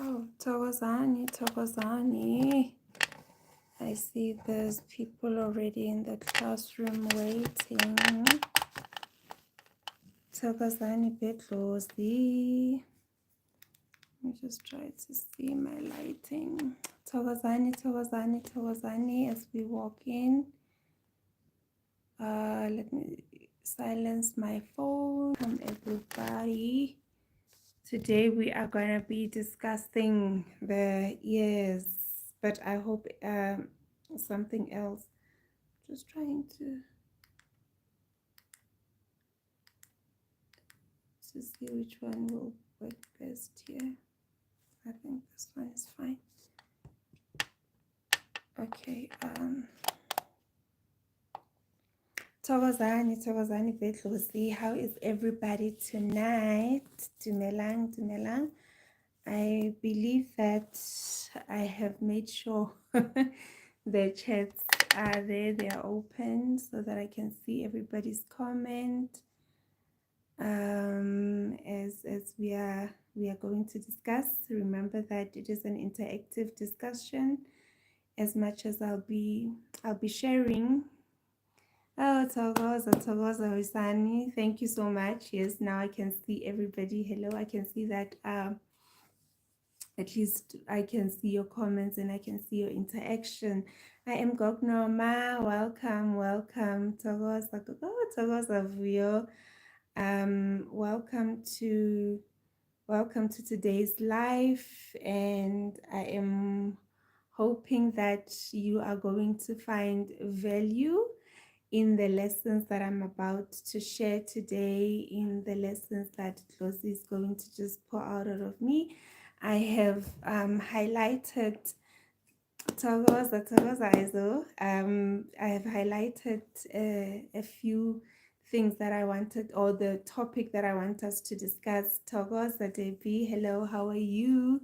Oh, Thokozani. I see there's people already in the classroom waiting. Thokozani Bedlozi. Let me just try to see my lighting. Thokozani, as we walk in. Let me silence my phone. Welcome everybody. Today we are going to be discussing the ears, but I hope something else. Just trying to see which one will work best here. I think this one is fine. Okay. Thokozani Bedlozi, how is everybody tonight? Dumelang. I believe that I have made sure the chats are there, they are open so that I can see everybody's comment. As we are going to discuss, remember that it is an interactive discussion. As much as I'll be sharing. Oh, Thokoza Wisani, thank you so much. Yes, now I can see everybody. Hello, I can see that at least I can see your comments and I can see your interaction. I am Noma. Welcome. Thokoza Vuyo. Welcome to today's live, and I am hoping that you are going to find value in the lessons that I'm about to share today, in the lessons that Tlosi is going to just pour out of me. I have highlighted I have highlighted a few things that I wanted, or the topic that I want us to discuss. Thokoza Debbie, hello, how are you?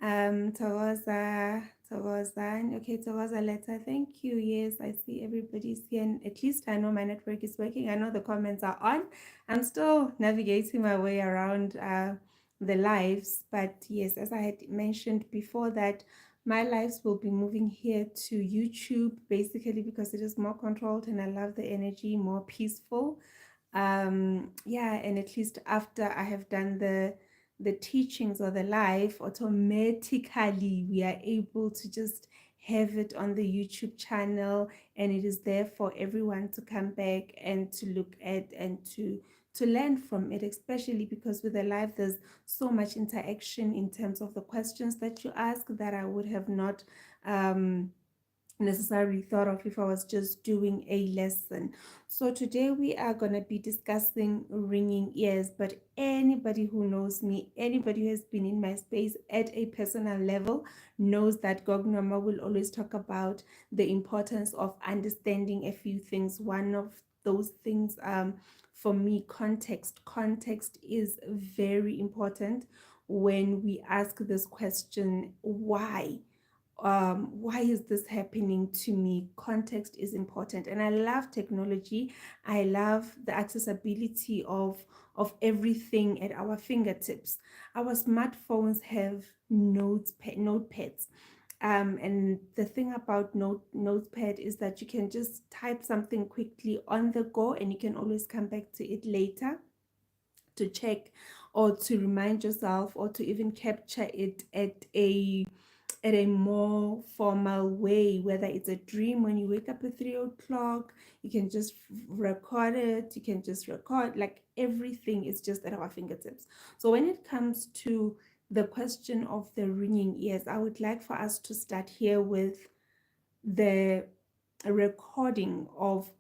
Thokoza, okay, Thokoza letter, thank you. Yes, I see everybody's here, and at least I know my network is working. I know the comments are on. I'm still navigating my way around the lives, but yes, as I had mentioned before, that my lives will be moving here to YouTube, basically because it is more controlled and I love the energy, more peaceful. Yeah, and at least after I have done the teachings or the live, automatically we are able to just have it on the YouTube channel, and it is there for everyone to come back and to look at and to learn from it, especially because with the live there's so much interaction in terms of the questions that you ask that I would have not necessarily thought of if I was just doing a lesson. So today we are going to be discussing ringing ears, but anybody who knows me, anybody who has been in my space at a personal level knows that Gognoma will always talk about the importance of understanding a few things. One of those things for me, context is very important when we ask this question, why is this happening to me? Context is important, and I love technology. I love the accessibility of everything at our fingertips. Our smartphones have notepads. And the thing about notepad is that you can just type something quickly on the go, and you can always come back to it later to check or to remind yourself, or to even capture it at a more formal way, whether it's a dream when you wake up at 3 o'clock, you can just record it, you can just record, like everything is just at our fingertips. So when it comes to the question of the ringing ears, I would like for us to start here with the recording of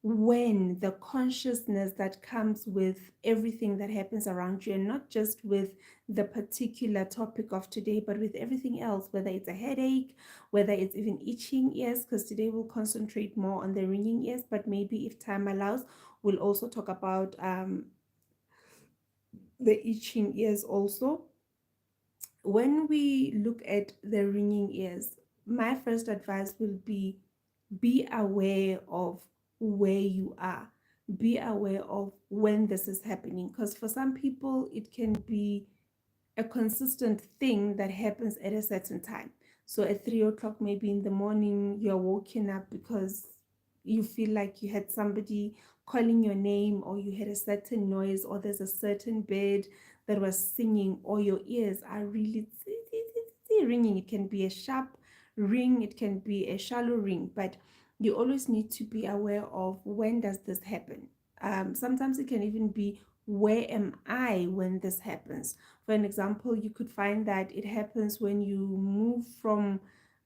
when the consciousness that comes with everything that happens around you, and not just with the particular topic of today, but with everything else, whether it's a headache, whether it's even itching ears, because today we'll concentrate more on the ringing ears, but maybe if time allows, we'll also talk about the itching ears also. When we look at the ringing ears, my first advice will be aware of where you are. Be aware of when this is happening, because for some people it can be a consistent thing that happens at a certain time. So at 3 o'clock, maybe in the morning, you're waking up because you feel like you had somebody calling your name, or you had a certain noise, or there's a certain bird that was singing, or your ears are really ringing. It can be a sharp ring, it can be a shallow ring, but you always need to be aware of when does this happen. Sometimes it can even be, where am I when this happens? For an example, you could find that it happens when you move from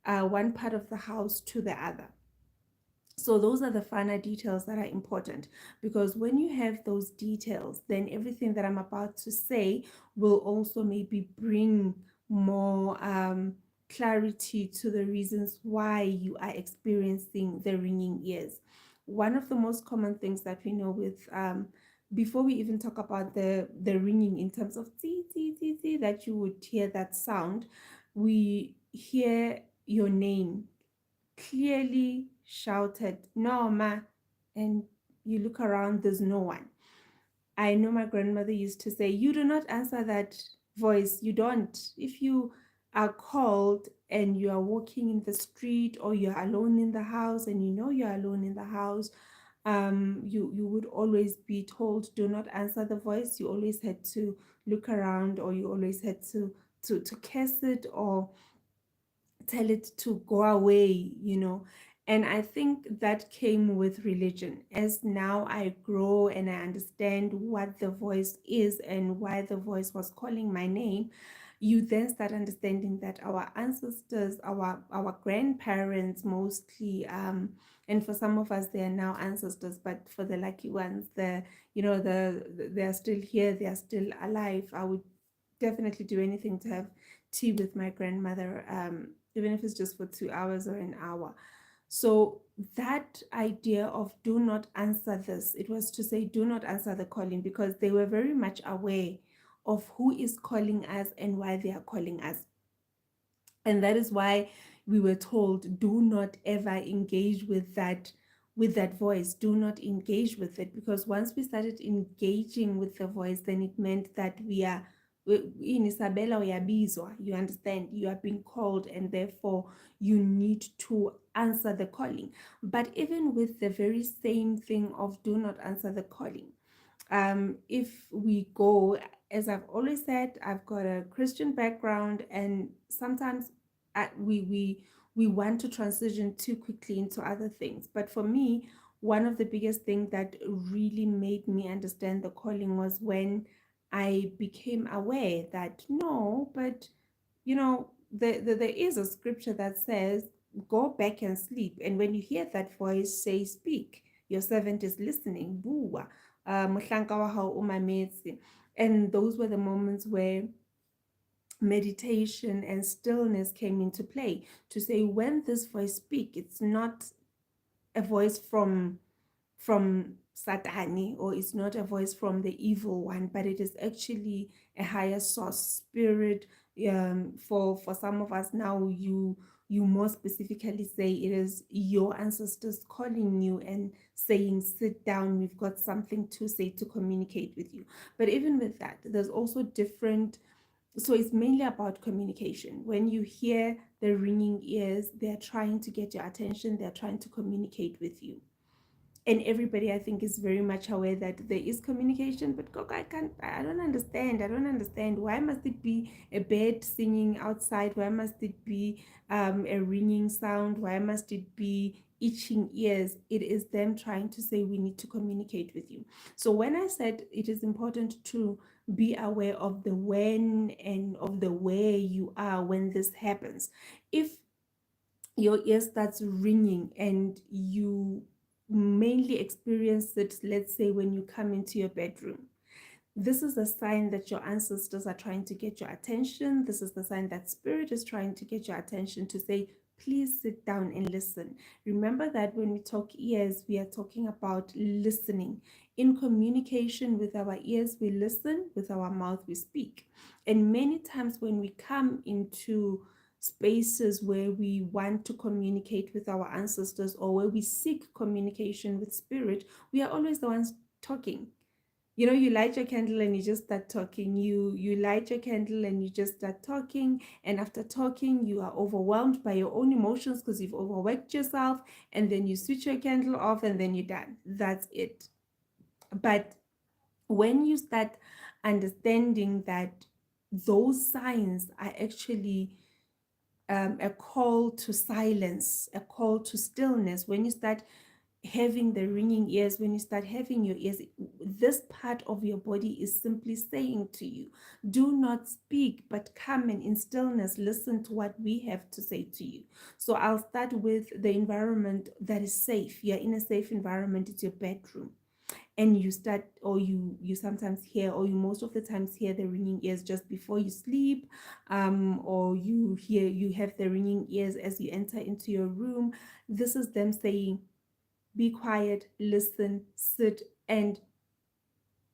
one part of the house to the other. So those are the finer details that are important, because when you have those details, then everything that I'm about to say will also maybe bring more clarity to the reasons why you are experiencing the ringing ears. One of the most common things that we know with before we even talk about the ringing in terms of tee, tee, tee, tee, that you would hear that sound, we hear your name clearly shouted, Noma, and you look around, there's no one. I know my grandmother used to say, you do not answer that voice. You don't. If you are called and you are walking in the street, or you're alone in the house and you know you're alone in the house, you would always be told, do not answer the voice. You always had to look around, or you always had to curse it, or tell it to go away. And I think that came with religion. As now I grow and I understand what the voice is and why the voice was calling my name, you then start understanding that our ancestors, our grandparents mostly, and for some of us they are now ancestors, but for the lucky ones, they are still here, they are still alive. I would definitely do anything to have tea with my grandmother, even if it's just for 2 hours or an hour. So that idea of do not answer this, it was to say do not answer the calling, because they were very much aware of who is calling us and why they are calling us. And that is why we were told, do not ever engage with that voice. Do not engage with it, because once we started engaging with the voice, then it meant that we are in Isabella uyabizwa. You understand, you are being called, and therefore you need to answer the calling. But even with the very same thing of do not answer the calling, if we go, as I've always said, I've got a Christian background, and sometimes we want to transition too quickly into other things. But for me, one of the biggest things that really made me understand the calling was when I became aware that no, but there is a scripture that says, go back and sleep. And when you hear that voice say, speak, your servant is listening. Bua, mohlanka wa hao o mametse. And those were the moments where meditation and stillness came into play, to say when this voice speak, it's not a voice from Satani, or it's not a voice from the evil one, but it is actually a higher source spirit. For some of us now, you more specifically say it is your ancestors calling you and saying, sit down, we've got something to say, to communicate with you. But even with that, there's also different. So it's mainly about communication. When you hear the ringing ears, they're trying to get your attention, they're trying to communicate with you. And everybody, I think, is very much aware that there is communication. But Coco, I don't understand, why must it be a bird singing outside? Why must it be a ringing sound? Why must it be itching ears? It is them trying to say, we need to communicate with you. So when I said it is important to be aware of the when and of the where you are when this happens, if your ear starts ringing and you mainly experience it, let's say, when you come into your bedroom, this is a sign that your ancestors are trying to get your attention. This is the sign that spirit is trying to get your attention, to say, please sit down and listen. Remember that when we talk ears, we are talking about listening. In communication with our ears, we listen. With our mouth, we speak. And many times when we come into spaces where we want to communicate with our ancestors, or where we seek communication with spirit, we are always the ones talking. You light your candle and you just start talking. You light your candle and you just start talking, and after talking you are overwhelmed by your own emotions because you've overworked yourself, and then you switch your candle off and then you're done. That's it. But when you start understanding that those signs are actually a call to silence, a call to stillness, when you start having the ringing ears, when you start having your ears, this part of your body is simply saying to you, do not speak, but come and in stillness listen to what we have to say to you. So I'll start with the environment that is safe. You're in a safe environment, it's your bedroom, and you start, or you sometimes hear, or you most of the times hear the ringing ears just before you sleep, or you have the ringing ears as you enter into your room. This is them saying, be quiet, listen, sit, and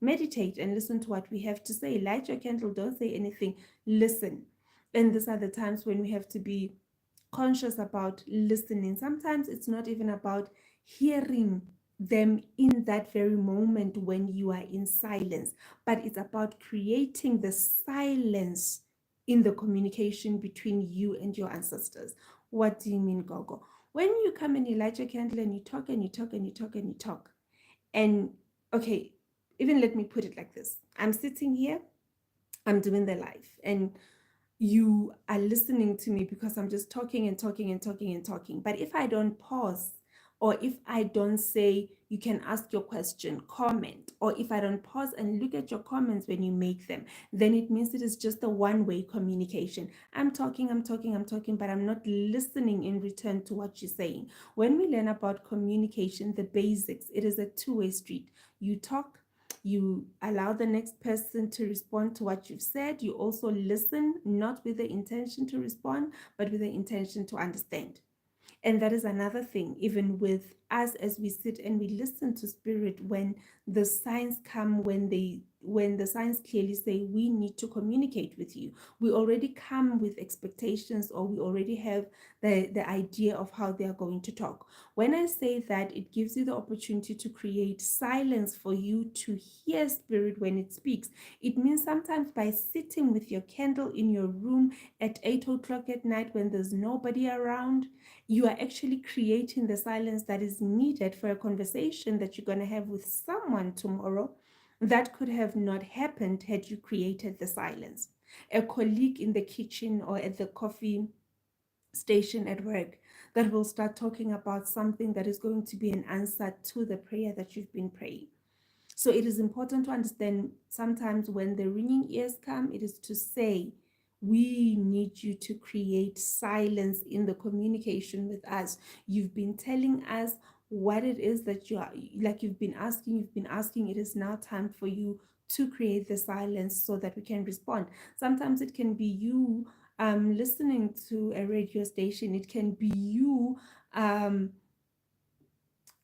meditate and listen to what we have to say. Light your candle, don't say anything, listen. And these are the times when we have to be conscious about listening. Sometimes it's not even about hearing them in that very moment when you are in silence, but it's about creating the silence in the communication between you and your ancestors. What do you mean, Gogo? When you come and you light your candle and you talk and you talk and you talk and you talk, and okay, even let me put it like this. I'm sitting here, I'm doing the live, and you are listening to me because I'm just talking and talking and talking and talking. But if I don't pause, or if I don't say, you can ask your question, comment, or if I don't pause and look at your comments when you make them, then it means it is just a one-way communication. I'm talking, I'm talking, I'm talking, but I'm not listening in return to what you're saying. When we learn about communication, the basics, it is a two-way street. You talk, you allow the next person to respond to what you've said. You also listen, not with the intention to respond, but with the intention to understand. And that is another thing, even with us as we sit and we listen to spirit, when the signs come, when the signs clearly say we need to communicate with you, we already come with expectations, or we already have the idea of how they are going to talk. When I say that, it gives you the opportunity to create silence for you to hear spirit when it speaks. It means sometimes by sitting with your candle in your room at 8 o'clock at night when there's nobody around, you are actually creating the silence that is needed for a conversation that you're going to have with someone tomorrow that could have not happened had you created the silence. A colleague in the kitchen or at the coffee station at work that will start talking about something that is going to be an answer to the prayer that you've been praying. So it is important to understand, sometimes when the ringing ears come, it is to say, we need you to create silence in the communication with us. You've been telling us what it is that you are, like you've been asking. It is now time for you to create the silence so that we can respond. Sometimes it can be you listening to a radio station, it can be you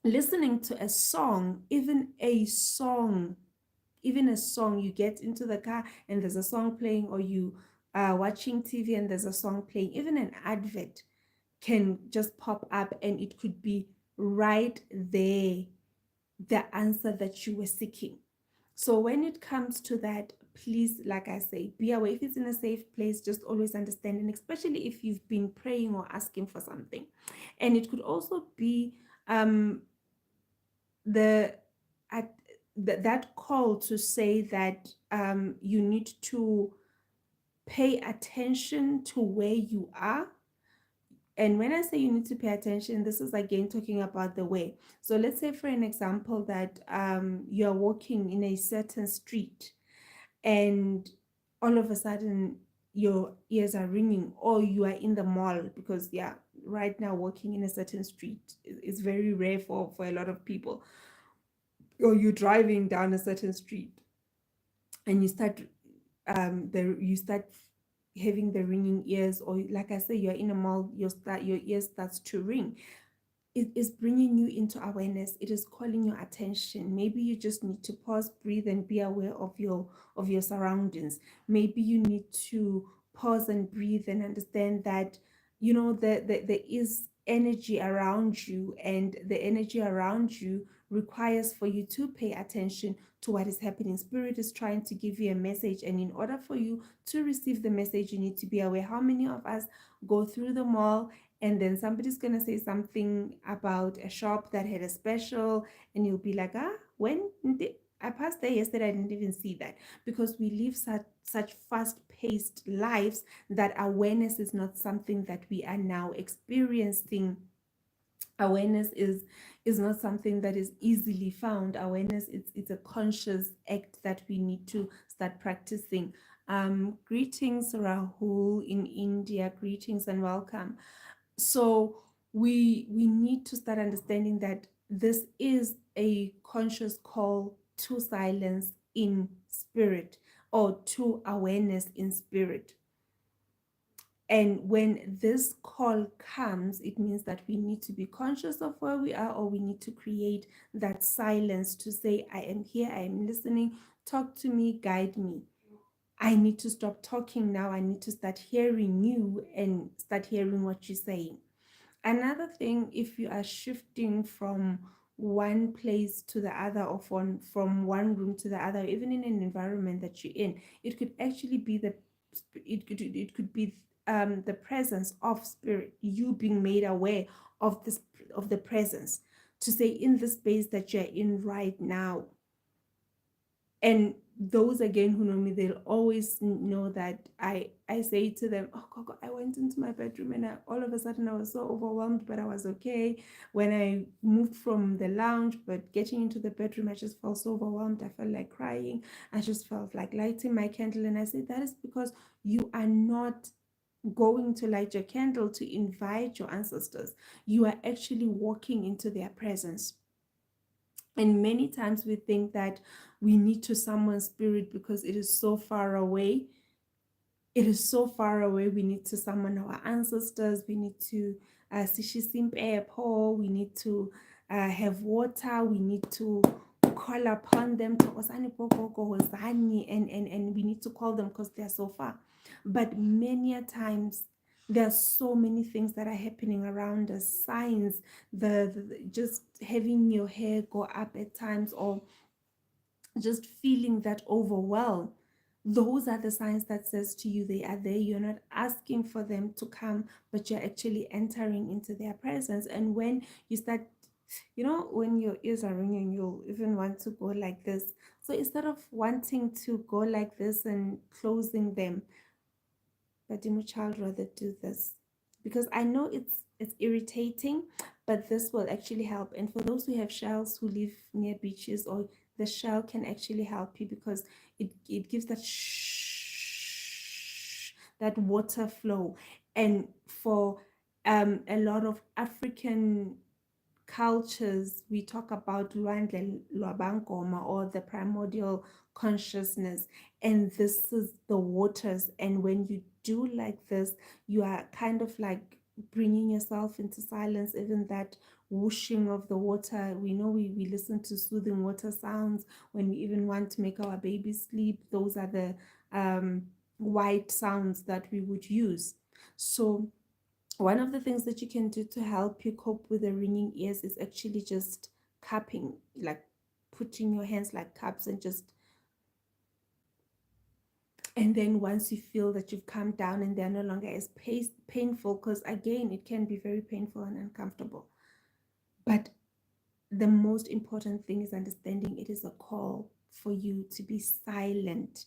listening to a song, even a song. You get into the car and there's a song playing, or you are watching TV and there's a song playing. Even an advert can just pop up, and it could be right there, the answer that you were seeking. So when it comes to that, please, like I say, be aware. If it's in a safe place, just always understand, and especially if you've been praying or asking for something. And it could also be the at that call to say that you need to pay attention to where you are. And when I say you need to pay attention, this is again talking about the way. So let's say, for an example, that you're walking in a certain street, and all of a sudden your ears are ringing, or you are in the mall, because yeah, right now walking in a certain street is very rare for a lot of people. Or you're driving down a certain street and you start having the ringing ears, or like I say, you're in a mall, your ear starts to ring. It is bringing you into awareness. It is calling your attention. Maybe you just need to pause, breathe, and be aware of your surroundings. Maybe you need to pause and breathe and understand that there is energy around you, and the energy around you requires for you to pay attention to what is happening. Spirit is trying to give you a message, and in order for you to receive the message, you need to be aware. How many of us go through the mall and then somebody's going to say something about a shop that had a special, and you'll be like, when did I passed there yesterday, I didn't even see that, because we live such fast-paced lives that awareness is not something that we are now experiencing. Awareness is not something that is easily found. Awareness, it's a conscious act that we need to start practicing. Greetings, Rahul in India. Greetings and welcome. So we need to start understanding that this is a conscious call to silence in spirit, or to awareness in spirit. And when this call comes, it means that we need to be conscious of where we are, or we need to create that silence to say, I am here, I am listening, talk to me, guide me. I need to stop talking now. I need to start hearing you and start hearing what you're saying. Another thing, if you are shifting from one place to the other, or from one room to the other, even in an environment that you're in, it could actually be it could be the presence of spirit, you being made aware of this, of the presence, to say, in the space that you're in right now. And those again who know me, they'll always know that I say to them, oh Coco, I went into my bedroom and all of a sudden I was so overwhelmed, but I was okay. When I moved from the lounge, but getting into the bedroom, I just felt so overwhelmed. I felt like crying. I just felt like lighting my candle. And I said, that is because you are not going to light your candle to invite your ancestors. You are actually walking into their presence. And many times we think that we need to summon spirit because it is so far away. It is so far away. We need to summon our ancestors. We need to we need to have water. We need to call upon them. Thokozani and we need to call them because they're so far. But many a times there's so many things that are happening around us, signs, the just having your hair go up at times, or just feeling that overwhelm. Those are the signs that says to you they are there. You're not asking for them to come, but you're actually entering into their presence. And when you start, when your ears are ringing, you'll even want to go like this. So instead of wanting to go like this and closing them, but my child, rather do this, because I know it's irritating, but this will actually help. And for those who have shells, who live near beaches, or the shell can actually help you, because it gives that that water flow. And for a lot of African cultures, we talk about Lwandle Lwabangoma, or the primordial consciousness, and this is the waters. And when you do like this, you are kind of like bringing yourself into silence. Even that whooshing of the water, we know we listen to soothing water sounds when we even want to make our baby sleep. Those are the white sounds that we would use. So one of the things that you can do to help you cope with the ringing ears is actually just cupping, like putting your hands like cups, and then once you feel that you've calmed down and they're no longer as painful, because again, it can be very painful and uncomfortable. But the most important thing is understanding it is a call for you to be silent.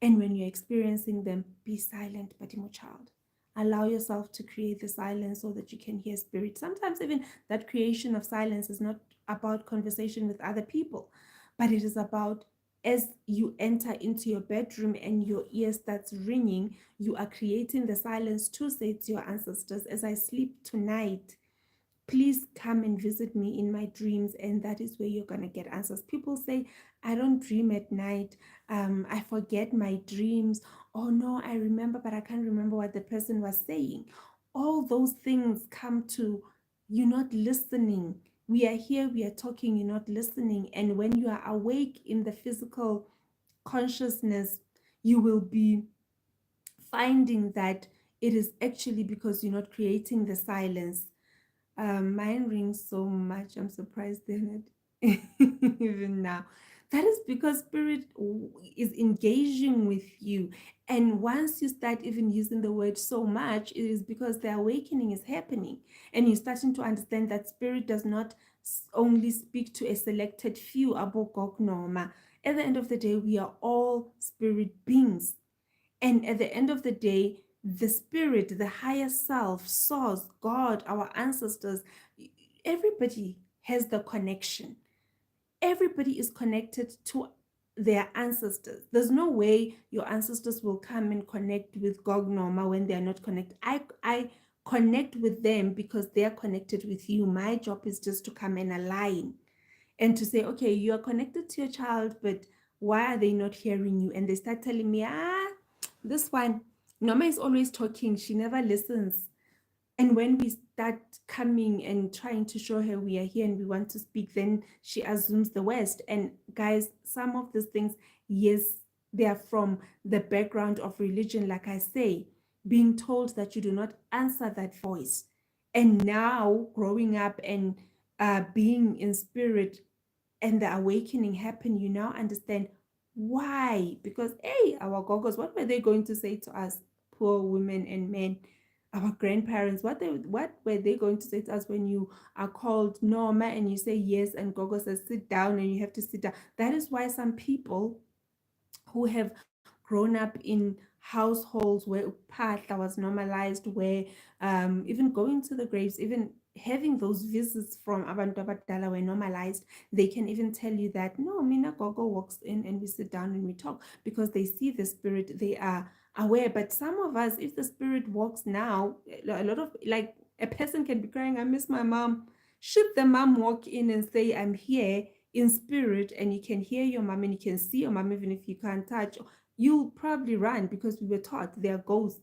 And when you're experiencing them, be silent, but child. Allow yourself to create the silence so that you can hear spirit. Sometimes even that creation of silence is not about conversation with other people, but it is about, as you enter into your bedroom and your ear starts ringing, you are creating the silence to say to your ancestors, as I sleep tonight, please come and visit me in my dreams. And that is where you're going to get answers. People say, I don't dream at night. I forget my dreams. Oh no, I remember, but I can't remember what the person was saying. All those things come to you not listening. We are here, we are talking, you're not listening. And when you are awake in the physical consciousness, you will be finding that it is actually because you're not creating the silence. Mine rings so much. I'm surprised they're not even now. That is because spirit is engaging with you. And once you start even using the word so much, it is because the awakening is happening. And you're starting to understand that spirit does not only speak to a selected few, abokok noma. At the end of the day, we are all spirit beings. And at the end of the day, the spirit, the higher self, source, God, our ancestors, everybody has the connection. Everybody is connected to their ancestors. There's no way your ancestors will come and connect with Gog Norma when they are not connected. I connect with them because they are connected with you. My job is just to come and align and to say, okay, you are connected to your child, but why are they not hearing you? And they start telling me, this one, Norma is always talking. She never listens. And when we start coming and trying to show her we are here and we want to speak, then she assumes the West. And guys, some of these things, yes, they are from the background of religion, like I say, being told that you do not answer that voice. And now growing up and being in spirit and the awakening happen, you now understand why. Because, hey, our gogos, what were they going to say to us, poor women and men? Our grandparents, what were they going to say to us when you are called Noma and you say yes and Gogo says sit down and you have to sit down? That is why some people who have grown up in households where Upahla was normalized, where even going to the graves, even having those visits from Abantu Abadala were normalized, they can even tell you that, no, Mina Gogo walks in and we sit down and we talk because they see the spirit, they are aware. But some of us, if the spirit walks now, a lot of, like, a person can be crying, I miss my mom. Should the mom walk in and say, I'm here in spirit, and you can hear your mom and you can see your mom even if you can't touch, you'll probably run because we were taught they're ghosts.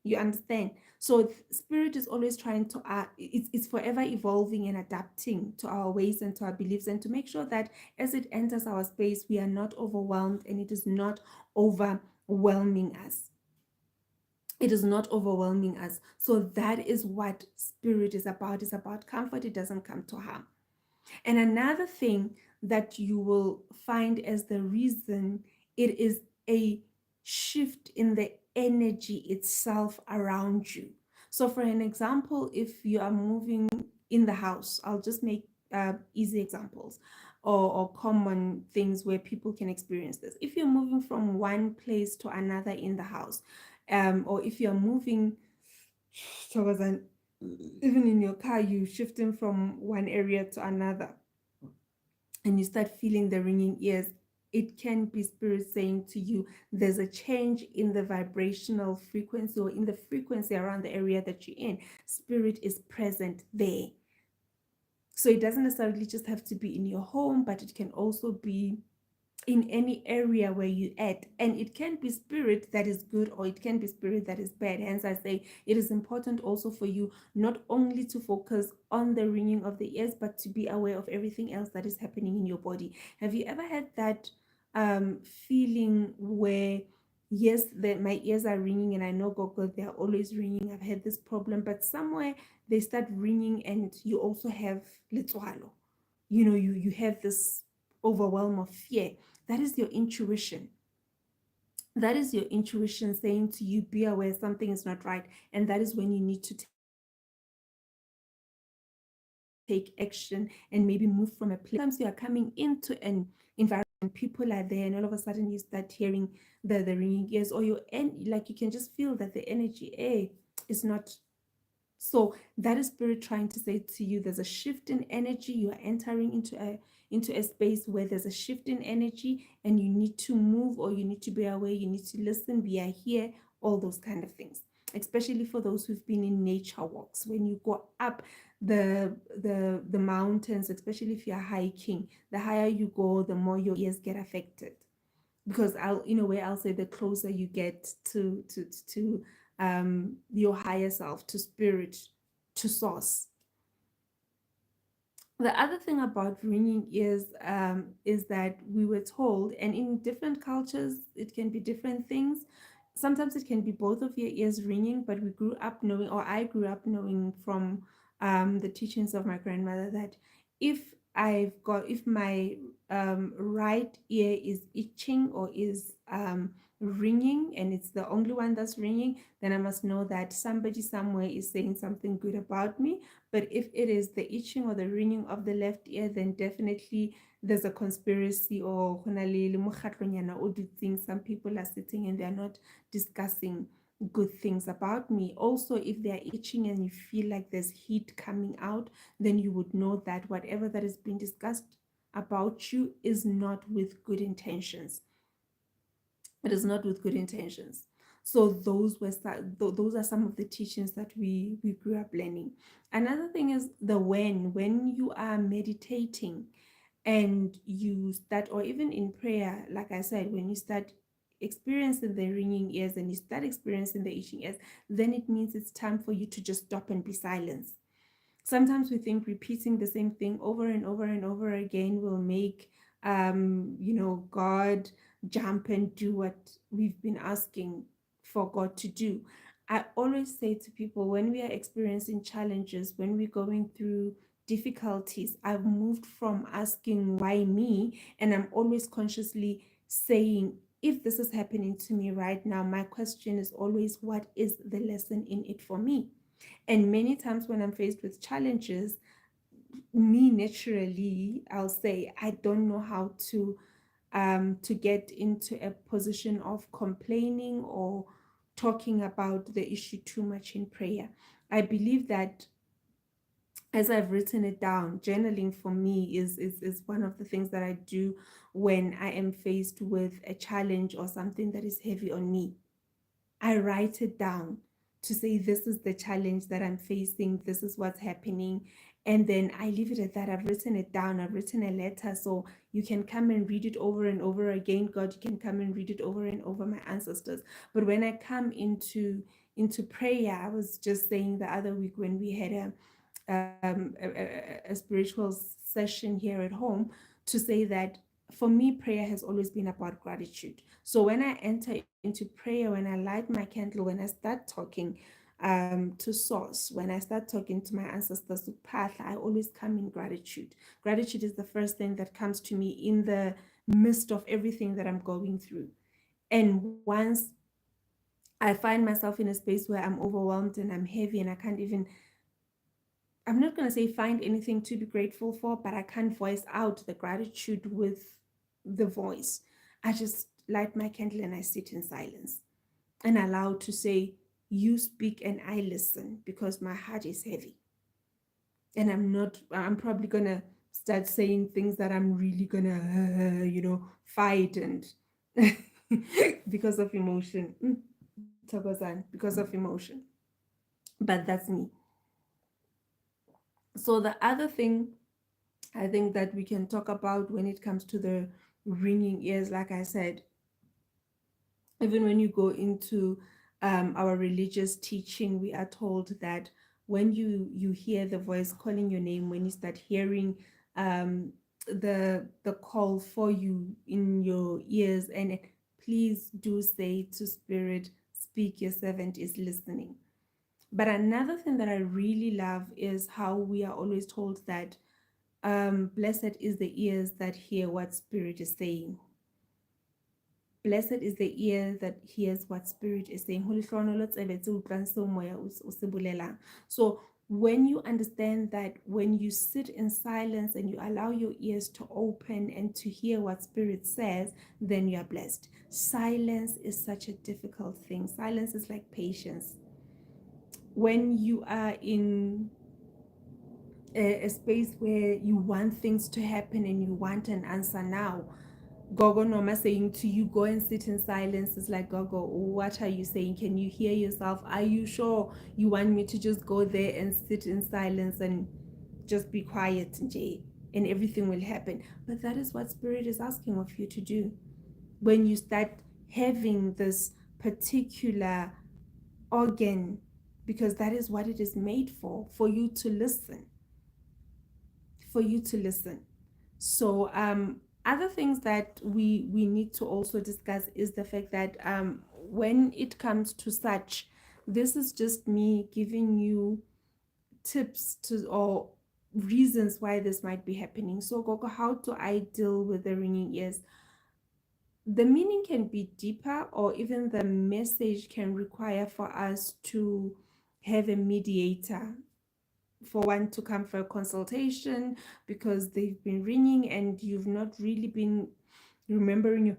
You understand? So spirit is always trying to it's forever evolving and adapting to our ways and to our beliefs, and to make sure that as it enters our space, we are not overwhelmed and it is not overwhelming us. It is not overwhelming us. So that is what spirit is about. It's about comfort. It doesn't come to harm. And another thing that you will find as the reason, it is a shift in the energy itself around you. So, for an example, if you are moving in the house, I'll just make easy examples or common things where people can experience this. If you're moving from one place to another in the house, or if you're moving, Thokozani, even in your car, you shifting from one area to another and you start feeling the ringing ears, it can be spirit saying to you, there's a change in the vibrational frequency or in the frequency around the area that you're in. Spirit is present there. So it doesn't necessarily just have to be in your home, but it can also be in any area where you at, and it can be spirit that is good or it can be spirit that is bad. Hence I say it is important also for you not only to focus on the ringing of the ears, but to be aware of everything else that is happening in your body. Have you ever had that feeling where, yes, that my ears are ringing and I know Gogo, they're always ringing, I've had this problem, but somewhere they start ringing and you also have litswalo, you have this overwhelm of fear. That is your intuition. That is your intuition saying to you, be aware something is not right. And that is when you need to take action and maybe move from a place. Sometimes you are coming into an environment and people are there, and all of a sudden you start hearing the ringing ears, or like you can just feel that the energy, is not. So that is spirit trying to say to you, there's a shift in energy. You are entering into a space where there's a shift in energy, and you need to move, or you need to be aware. You need to listen. We are here. All those kind of things. Especially for those who've been in nature walks, when you go up the mountains, especially if you're hiking, the higher you go, the more your ears get affected, because in a way I'll say the closer you get to your higher self, to spirit, to source. The other thing about ringing ears is that we were told, and in different cultures it can be different things. Sometimes it can be both of your ears ringing, but we grew up knowing, or I grew up knowing from the teachings of my grandmother, that if if my right ear is itching or is ringing, and it's the only one that's ringing, then I must know that somebody somewhere is saying something good about me. But if it is the itching or the ringing of the left ear, then definitely there's a conspiracy, or ho na le mokgatlonyana o dutseng. Some people are sitting and they're not discussing good things about me. Also, if they're itching and you feel like there's heat coming out, then you would know that whatever that is being discussed about you is not with good intentions. It is not with good intentions. So those are some of the teachings that we grew up learning. Another thing is the when you are meditating and you start, or even in prayer, like I said, when you start experiencing the ringing ears and you start experiencing the itching ears, then it means it's time for you to just stop and be silent. Sometimes we think repeating the same thing over and over and over again will make God jump and do what we've been asking for God to do. I always say to people, when we are experiencing challenges, when we're going through difficulties, I've moved from asking why me, and I'm always consciously saying, if this is happening to me right now, my question is always, what is the lesson in it for me? And many times when I'm faced with challenges, me naturally, I'll say, I don't know how to get into a position of complaining or talking about the issue too much in prayer. I believe that as I've written it down, journaling for me is one of the things that I do when I am faced with a challenge or something that is heavy on me. I write it down to say, this is the challenge that I'm facing, this is what's happening. And then I leave it at that. I've written it down, I've written a letter, so you can come and read it over and over again. God, you can come and read it over and over, my ancestors. But when I come into prayer, I was just saying the other week when we had a spiritual session here at home, to say that for me, prayer has always been about gratitude. So when I enter into prayer, when I light my candle, when I start talking to Source, when I start talking to my ancestors, to Path, I always come in gratitude. Gratitude is the first thing that comes to me in the midst of everything that I'm going through. And once I find myself in a space where I'm overwhelmed and I'm heavy and I can't even, I'm not going to say find anything to be grateful for, but I can't voice out the gratitude with the voice. I just light my candle and I sit in silence and allow to say, you speak and I listen, because my heart is heavy. And I'm probably going to start saying things that I'm really going to, fight and because of emotion. Thokozani, because of emotion. But that's me. So the other thing I think that we can talk about when it comes to the ringing ears, like I said, even when you go into our religious teaching, we are told that when you hear the voice calling your name, when you start hearing the call for you in your ears, and please do say to spirit, speak, your servant is listening. But another thing that I really love is how we are always told that blessed is the ears that hear what spirit is saying. Blessed is the ear that hears what spirit is saying. So when you understand that, when you sit in silence and you allow your ears to open and to hear what spirit says, then you are blessed. Silence is such a difficult thing. Silence is like patience. When you are in a space where you want things to happen and you want an answer now, Gogo Noma saying to you, go and sit in silence, is like, Gogo, what are you saying? Can you hear yourself? Are you sure you want me to just go there and sit in silence and just be quiet, and everything will happen? But that is what spirit is asking of you to do. When you start having this particular organ, because that is what it is made for you to listen, for you to listen. So other things that we need to also discuss is the fact that when it comes to such, this is just me giving you tips to, or reasons why this might be happening. So Gogo, how do I deal with the ringing ears? The meaning can be deeper, or even the message can require for us to have a mediator, for one to come for a consultation, because they've been ringing and you've not really been remembering your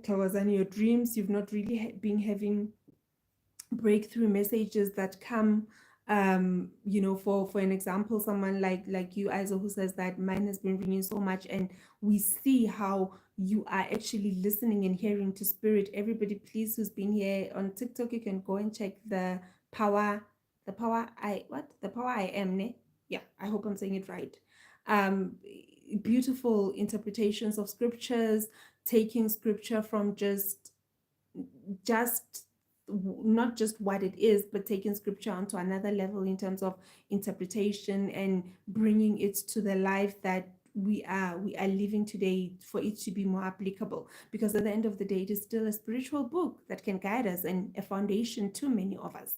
Thokozani, your dreams. You've not really been having breakthrough messages that come, for an example, someone like you, Isa, who says that mine has been ringing so much, and we see how you are actually listening and hearing to spirit. Everybody, please, who's been here on TikTok, you can go and check power the power I am, ne? Yeah, I hope I'm saying it right. um Beautiful interpretations of scriptures, taking scripture from just not just what it is, but taking scripture onto another level in terms of interpretation, and bringing it to the life that we are living today, for it to be more applicable, because at the end of the day, it is still a spiritual book that can guide us and a foundation to many of us.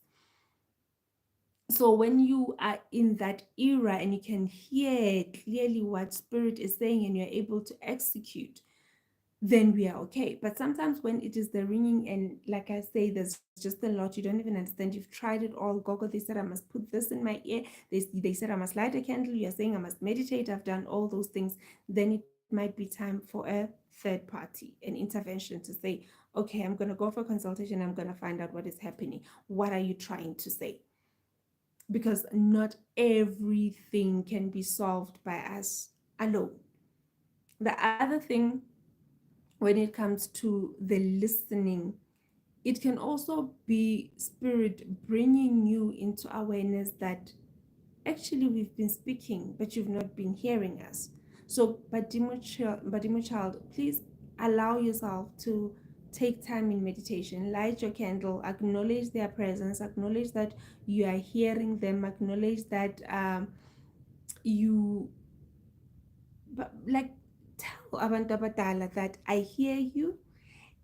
So when you are in that era and you can hear clearly what spirit is saying and you're able to execute, then we are okay. But sometimes when it is the ringing, and like I say, there's just a lot, you don't even understand. You've tried it all. Gogo, they said I must put this in my ear. They said I must light a candle. You're saying I must meditate. I've done all those things. Then it might be time for a third party, an intervention, to say, okay, I'm going to go for a consultation. I'm going to find out what is happening. What are you trying to say? Because not everything can be solved by us alone. The other thing, when it comes to the listening, it can also be spirit bringing you into awareness that actually we've been speaking, but you've not been hearing us. So, Badimo child, please allow yourself to take time in meditation. Light your candle, acknowledge their presence, acknowledge that you are hearing them, acknowledge that you, like, tell abantu abadala that I hear you,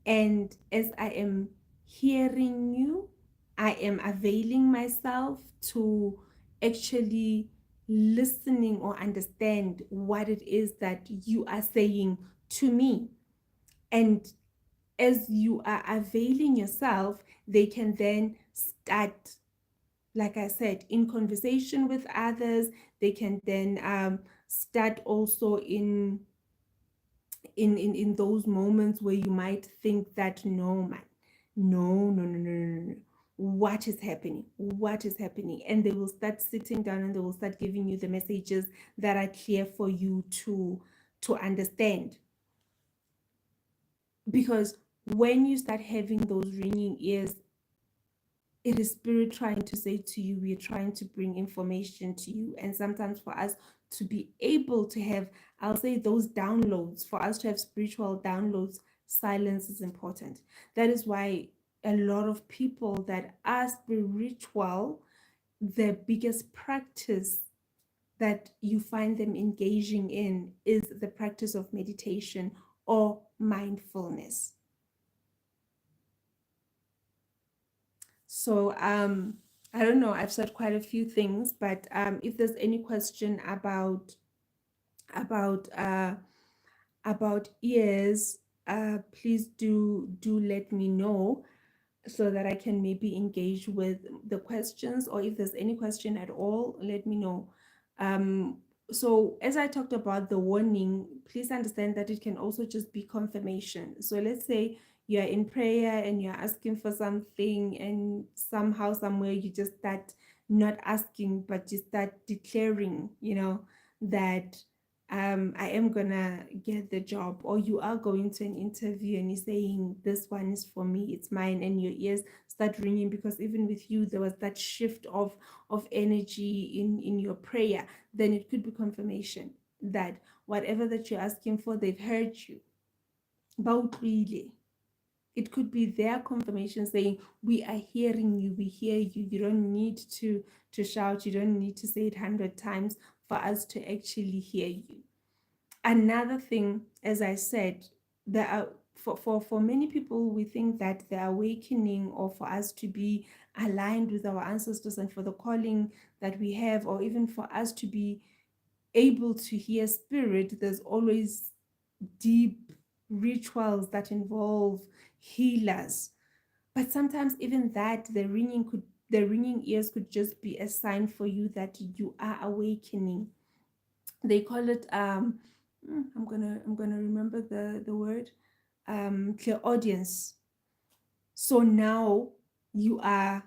and as I am hearing you, I am availing myself to actually listening or understand what it is that you are saying to me. And as you are availing yourself, they can then start, like I said, in conversation with others. They can then start also in those moments where you might think that, no man, no, what is happening, and they will start sitting down and they will start giving you the messages that are clear for you to understand. Because when you start having those ringing ears, it is spirit trying to say to you, we're trying to bring information to you. And sometimes for us to be able to have, I'll say, those downloads, for us to have spiritual downloads, silence is important. That is why a lot of people that are spiritual, the biggest practice that you find them engaging in is the practice of meditation or mindfulness. So I don't know, I've said quite a few things, but if there's any question about uh about ears, please do let me know, so that I can maybe engage with the questions, or if there's any question at all, let me know. So as I talked about the warning, please understand that it can also just be confirmation. So let's say you're in prayer and you're asking for something, and somehow, somewhere, you just start not asking, but you start declaring, that I am gonna get the job, or you are going to an interview and you're saying, this one is for me, it's mine, and your ears start ringing, because even with you there was that shift of energy in your prayer. Then it could be confirmation that whatever that you're asking for, they've heard you. But really, it could be their confirmation saying, we are hearing you, we hear you. You don't need to shout, you don't need to say it 100 times for us to actually hear you. Another thing, as I said, there are, for many people, we think that the awakening, or for us to be aligned with our ancestors and for the calling that we have, or even for us to be able to hear spirit, there's always deep rituals that involve healers. But sometimes even that, the ringing ears could just be a sign for you that you are awakening. They call it I'm gonna remember the word, clairaudience. So now you are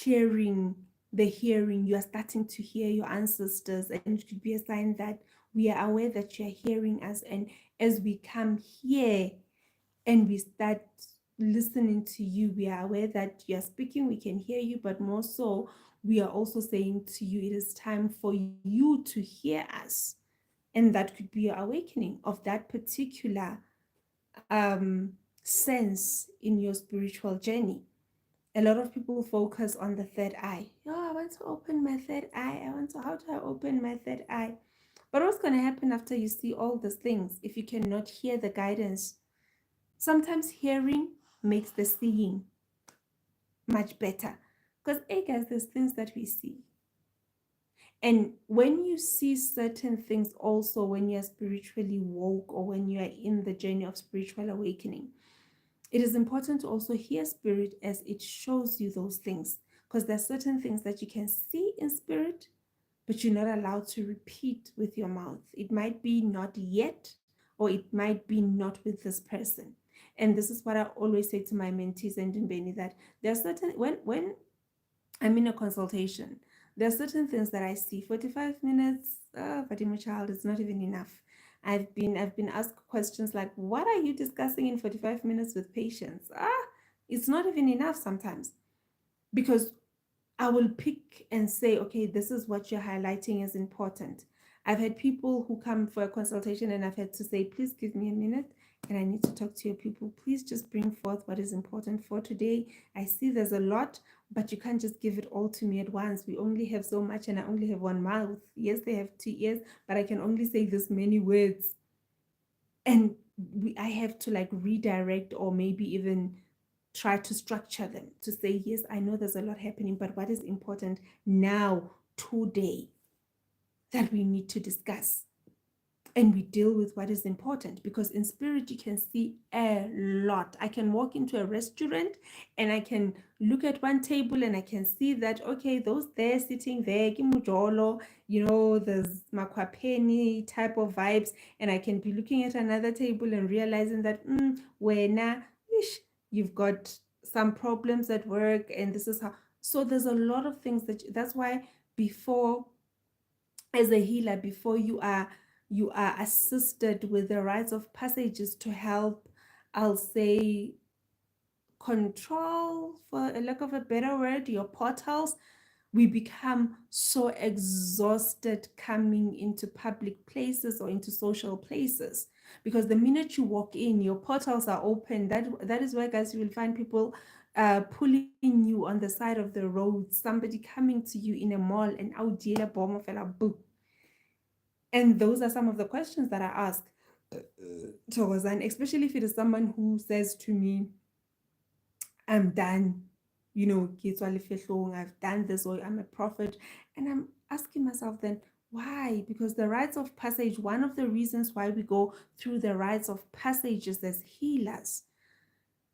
clearing the hearing, you are starting to hear your ancestors, and it could be a sign that we are aware that you are hearing us. And as we come here and we start listening to you, we are aware that you are speaking, we can hear you, but more so, we are also saying to you, it is time for you to hear us. And that could be your awakening of that particular sense in your spiritual journey. A lot of people focus on the third eye. Oh, I want to open my third eye. How do I open my third eye? But what's going to happen after you see all these things if you cannot hear the guidance? Sometimes hearing makes the seeing much better. Because, hey guys, there's things that we see. And when you see certain things, also when you're spiritually woke or when you are in the journey of spiritual awakening, it is important to also hear spirit as it shows you those things. Because there are certain things that you can see in spirit, but you're not allowed to repeat with your mouth. It might be not yet, or it might be not with this person. And this is what I always say to my mentees and in Beni, that there are certain, when I'm in a consultation, there are certain things that I see. 45 minutes, Fatima child, it's not even enough. I've been asked questions like, what are you discussing in 45 minutes with patients? It's not even enough sometimes, because I will pick and say, okay, this is what you're highlighting as important. I've had people who come for a consultation and I've had to say, please give me a minute and I need to talk to your people. Please just bring forth what is important for today. I see there's a lot, but you can't just give it all to me at once. We only have so much and I only have one mouth. Yes, they have 2 ears, but I can only say this many words. And I have to like redirect or maybe even try to structure them to say, yes, I know there's a lot happening, but what is important now, today, that we need to discuss? And we deal with what is important, because in spirit you can see a lot. I can walk into a restaurant and I can look at one table and I can see that, okay, those there sitting there, kimujolo, there's makwapeni type of vibes, and I can be looking at another table and realizing that wena you've got some problems at work, and this is how. So there's a lot of things that's why, before, as a healer, before you are assisted with the rites of passages to help, I'll say, control, for a lack of a better word, your portals. We become so exhausted coming into public places or into social places, because the minute you walk in, your portals are open. That is where, guys, you will find people pulling you on the side of the road, somebody coming to you in a mall, and and those are some of the questions that I ask Thokozani, especially if it is someone who says to me, I'm done, I've done this, or I'm a prophet. And I'm asking myself then, why? Because the rites of passage, one of the reasons why we go through the rites of passages as healers,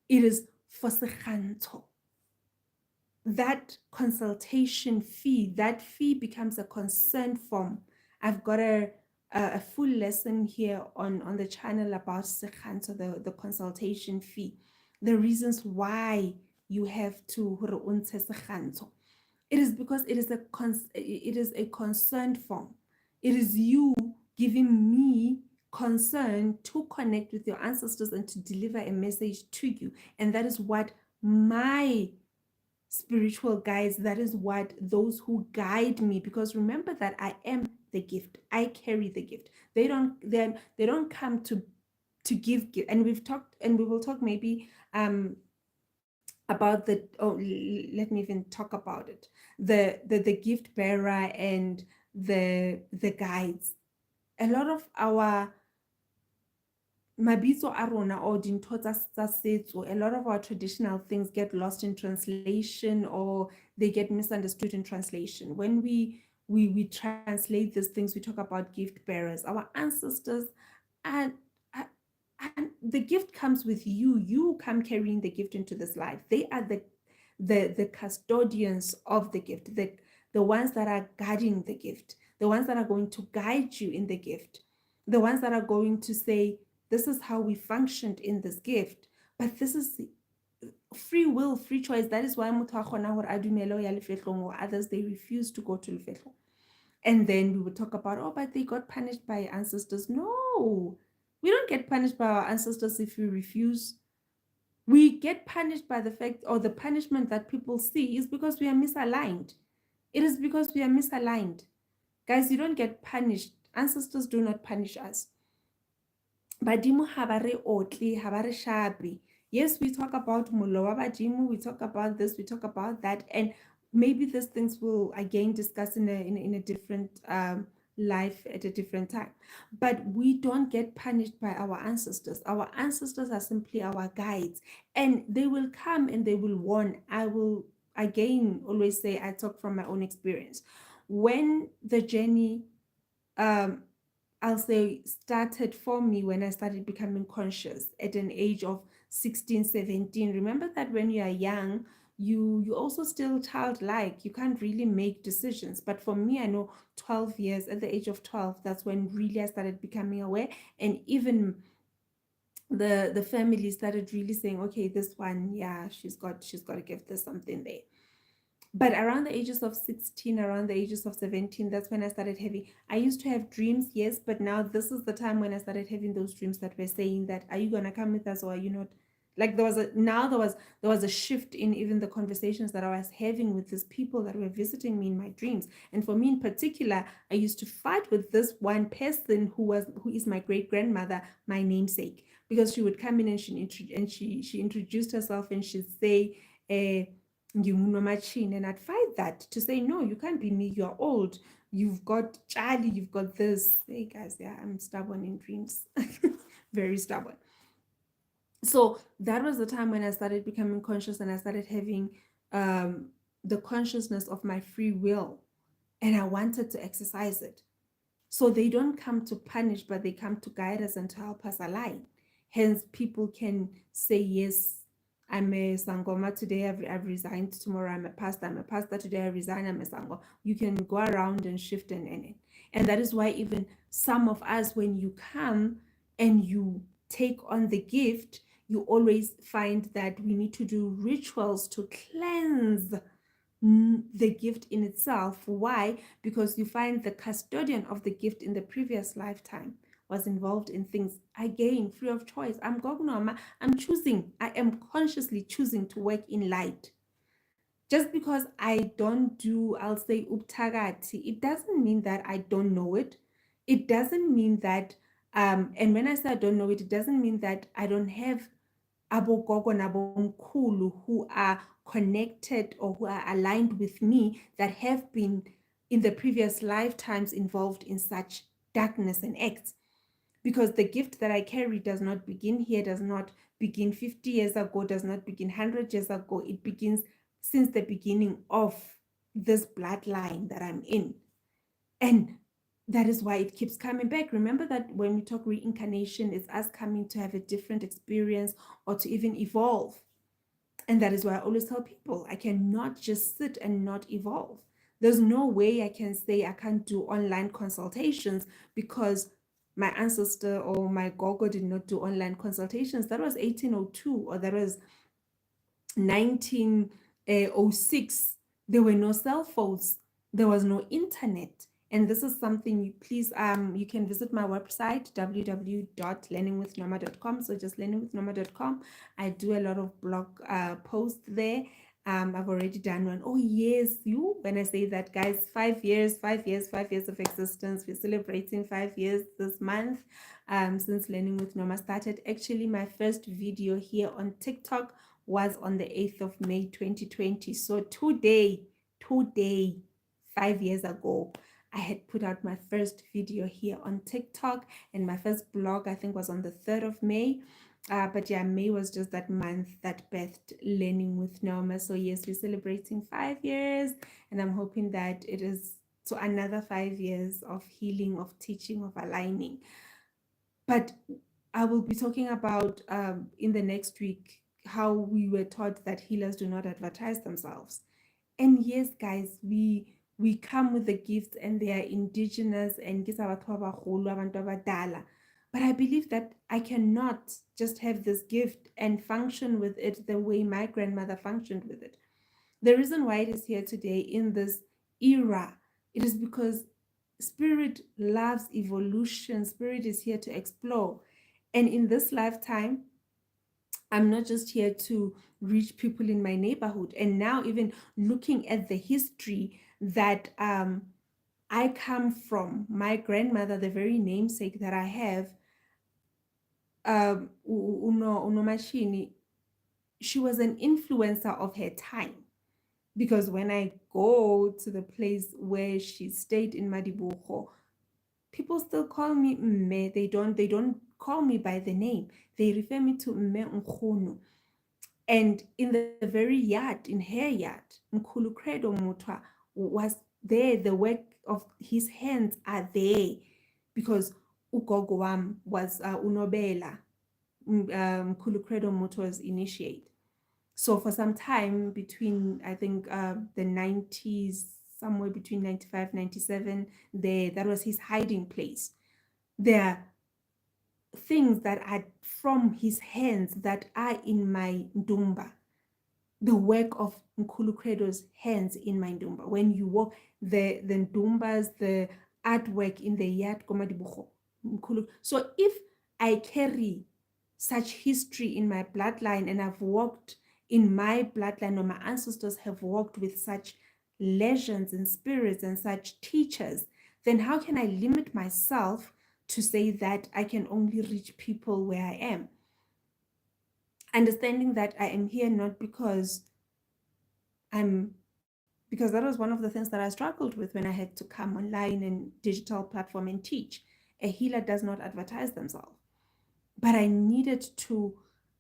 it is for sekhanto. That consultation fee, that fee becomes a consent form. I've got a full lesson here on the channel about sekhanto, the consultation fee, the reasons why you have to hore o ntshe sekhanto. It is because it is a consent form. It is you giving me concern to connect with your ancestors and to deliver a message to you. And that is what my spiritual guides, that is what those who guide me, because remember that I am the gift. I carry the gift. They don't come to give gift. And we've talked, and we will talk maybe about let me even talk about it, the gift bearer and the guides. A lot of our mabitso a rona, or dintho tsa setso, a lot of our traditional things get lost in translation, or they get misunderstood in translation. When we we translate these things. We talk about gift bearers, our ancestors, and and the gift comes with you. You come carrying the gift into this life. They are the custodians of the gift, the ones that are guarding the gift, the ones that are going to guide you in the gift, the ones that are going to say, this is how we functioned in this gift. But this is free will, free choice. That is why motho a kgona gore a dumele ya lefetlong, or others they refuse to go to lefetlong. And then we would talk about, oh, but they got punished by ancestors. No, we don't get punished by our ancestors if we refuse. We get punished by the fact, or the punishment that people see is because we are misaligned. It is because we are misaligned. Guys, you don't get punished. Ancestors do not punish us. Badimo ha ba re otle, ha ba re shape. Yes, we talk about mollo wa badimo, we talk about this, we talk about that, and maybe these things will again discuss in a different life at a different time. But we don't get punished by our ancestors. Our ancestors are simply our guides, and they will come and they will warn. I will again always say, I talk from my own experience. When the journey I'll say started for me when I started becoming conscious at an age of 16, 17. Remember that when you are young, you also still childlike. You can't really make decisions. But for me, I know 12 years, at the age of 12, that's when really I started becoming aware. And even the family started really saying, okay, this one, yeah, she's got to give this something there. But around the ages of 16, around the ages of 17, that's when I started having, I used to have dreams, yes, but now this is the time when I started having those dreams that were saying that, are you going to come with us or are you not? Like there was a shift in even the conversations that I was having with these people that were visiting me in my dreams. And for me in particular, I used to fight with this one person who is my great grandmother, my namesake, because she would come in and she introduced herself and she'd say, and I'd fight that to say, no, you can't be me, you're old, you've got Charlie, you've got this. Hey guys, yeah, I'm stubborn in dreams. Very stubborn. So that was the time when I started becoming conscious and I started having the consciousness of my free will, and I wanted to exercise it. So they don't come to punish, but they come to guide us and to help us align. Hence, people can say, yes, I'm a Sangoma today, I've resigned. Tomorrow I'm a pastor today, I resign, I'm a Sangoma. You can go around and shift and that is why even some of us, when you come and you take on the gift, you always find that we need to do rituals to cleanse the gift in itself. Why? Because you find the custodian of the gift in the previous lifetime was involved in things, again, free of choice. I'm choosing, I am consciously choosing to work in light. Just because I don't do, I'll say, uptagati, it doesn't mean that I don't know it. It doesn't mean that, and when I say I don't know it, it doesn't mean that I don't have abogogo nabomkhulu who are connected or who are aligned with me that have been in the previous lifetimes involved in such darkness and acts. Because the gift that I carry does not begin here, does not begin 50 years ago, does not begin 100 years ago. It begins since the beginning of this bloodline that I'm in. And that is why it keeps coming back. Remember that when we talk reincarnation, it's us coming to have a different experience or to even evolve. And that is why I always tell people, I cannot just sit and not evolve. There's no way I can say I can't do online consultations because my ancestor or my gogo did not do online consultations. That was 1802 or that was 1906. There were no cell phones. There was no internet. And this is something you please, you can visit my website, www.learningwithnoma.com. So just learningwithnoma.com. I do a lot of blog posts there. I've already done one. Oh yes, when I say that, guys, 5 years of existence. We're celebrating 5 years this month since Learning with Noma started. Actually, my first video here on TikTok was on the 8th of May 2020. So today, 5 years ago, I had put out my first video here on TikTok, and my first blog, I think, was on the 3rd of May. But yeah, May was just that month that birthed Learning with Noma. So yes, we're celebrating 5 years, and I'm hoping that it is So another 5 years of healing, of teaching, of aligning. But I will be talking about in the next week how we were taught that healers do not advertise themselves. And yes, guys, we come with the gifts and they are indigenous and ke sa batho ba bagolo, abantu abadala. But I believe that I cannot just have this gift and function with it the way my grandmother functioned with it. The reason why it is here today in this era, it is because spirit loves evolution. Spirit is here to explore. And in this lifetime, I'm not just here to reach people in my neighborhood. And now, even looking at the history that I come from, my grandmother, the very namesake that I have, Uno Mashini, she was an influencer of her time. Because when I go to the place where she stayed in Madibuho, people still call me Mme. They don't call me by the name. They refer me to Mme Nkhono. And in the very yard, in her yard, Mkhulu Credo Mutwa was there. The work of his hands are there because ugogo wam was Unobela. Mkhulu Credo Mutwa's initiate. So for some time between, I think, the 90s, somewhere between 95, 97, there, that was his hiding place. There are things that are from his hands that are in my Ndumba, the work of Nkulu Credo's hands in my Ndumba. When you walk, the Ndumbas, the artwork in the yard, Komadibucho, Nkulu. So if I carry such history in my bloodline and I've walked in my bloodline, or my ancestors have walked with such legends and spirits and such teachers, then how can I limit myself to say that I can only reach people where I am? Understanding that I am here not because because that was one of the things that I struggled with when I had to come online and digital platform and teach. A healer does not advertise themselves. But I needed to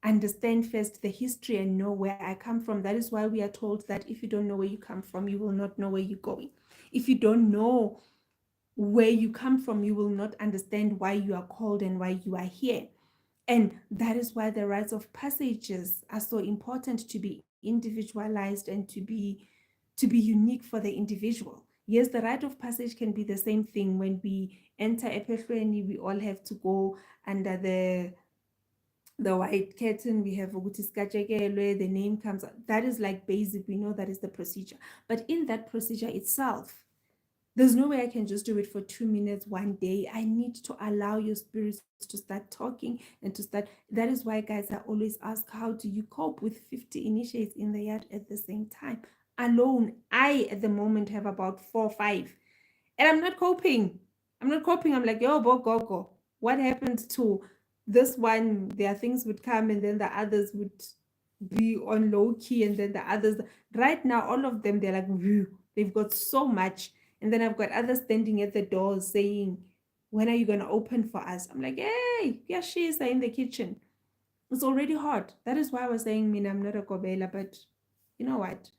understand first the history and know where I come from. That is why we are told that if you don't know where you come from, you will not know where you're going. If you don't know where you come from, you will not understand why you are called and why you are here. And that is why the rites of passages are so important, to be individualized and to be unique for the individual. Yes, the rite of passage can be the same thing. When we enter Epiphany, we all have to go under the white curtain. We have the name comes out. That is like basic. We know that is the procedure. But in that procedure itself, there's no way I can just do it for 2 minutes one day. I need to allow your spirits to start talking and to start. That is why, guys, I always ask, how do you cope with 50 initiates in the yard at the same time? Alone, I at the moment have about 4 or 5, and I'm not coping. I'm like, yo, bo go go. What happened to this one? There, things would come, and then the others would be on low key, and then the others. Right now, all of them, they're like, whew, they've got so much. And then I've got others standing at the doors saying, when are you going to open for us? I'm like, hey, yeah, she is in the kitchen. It's already hot. That is why I was saying, Mina, I'm not a Kobela, but you know what?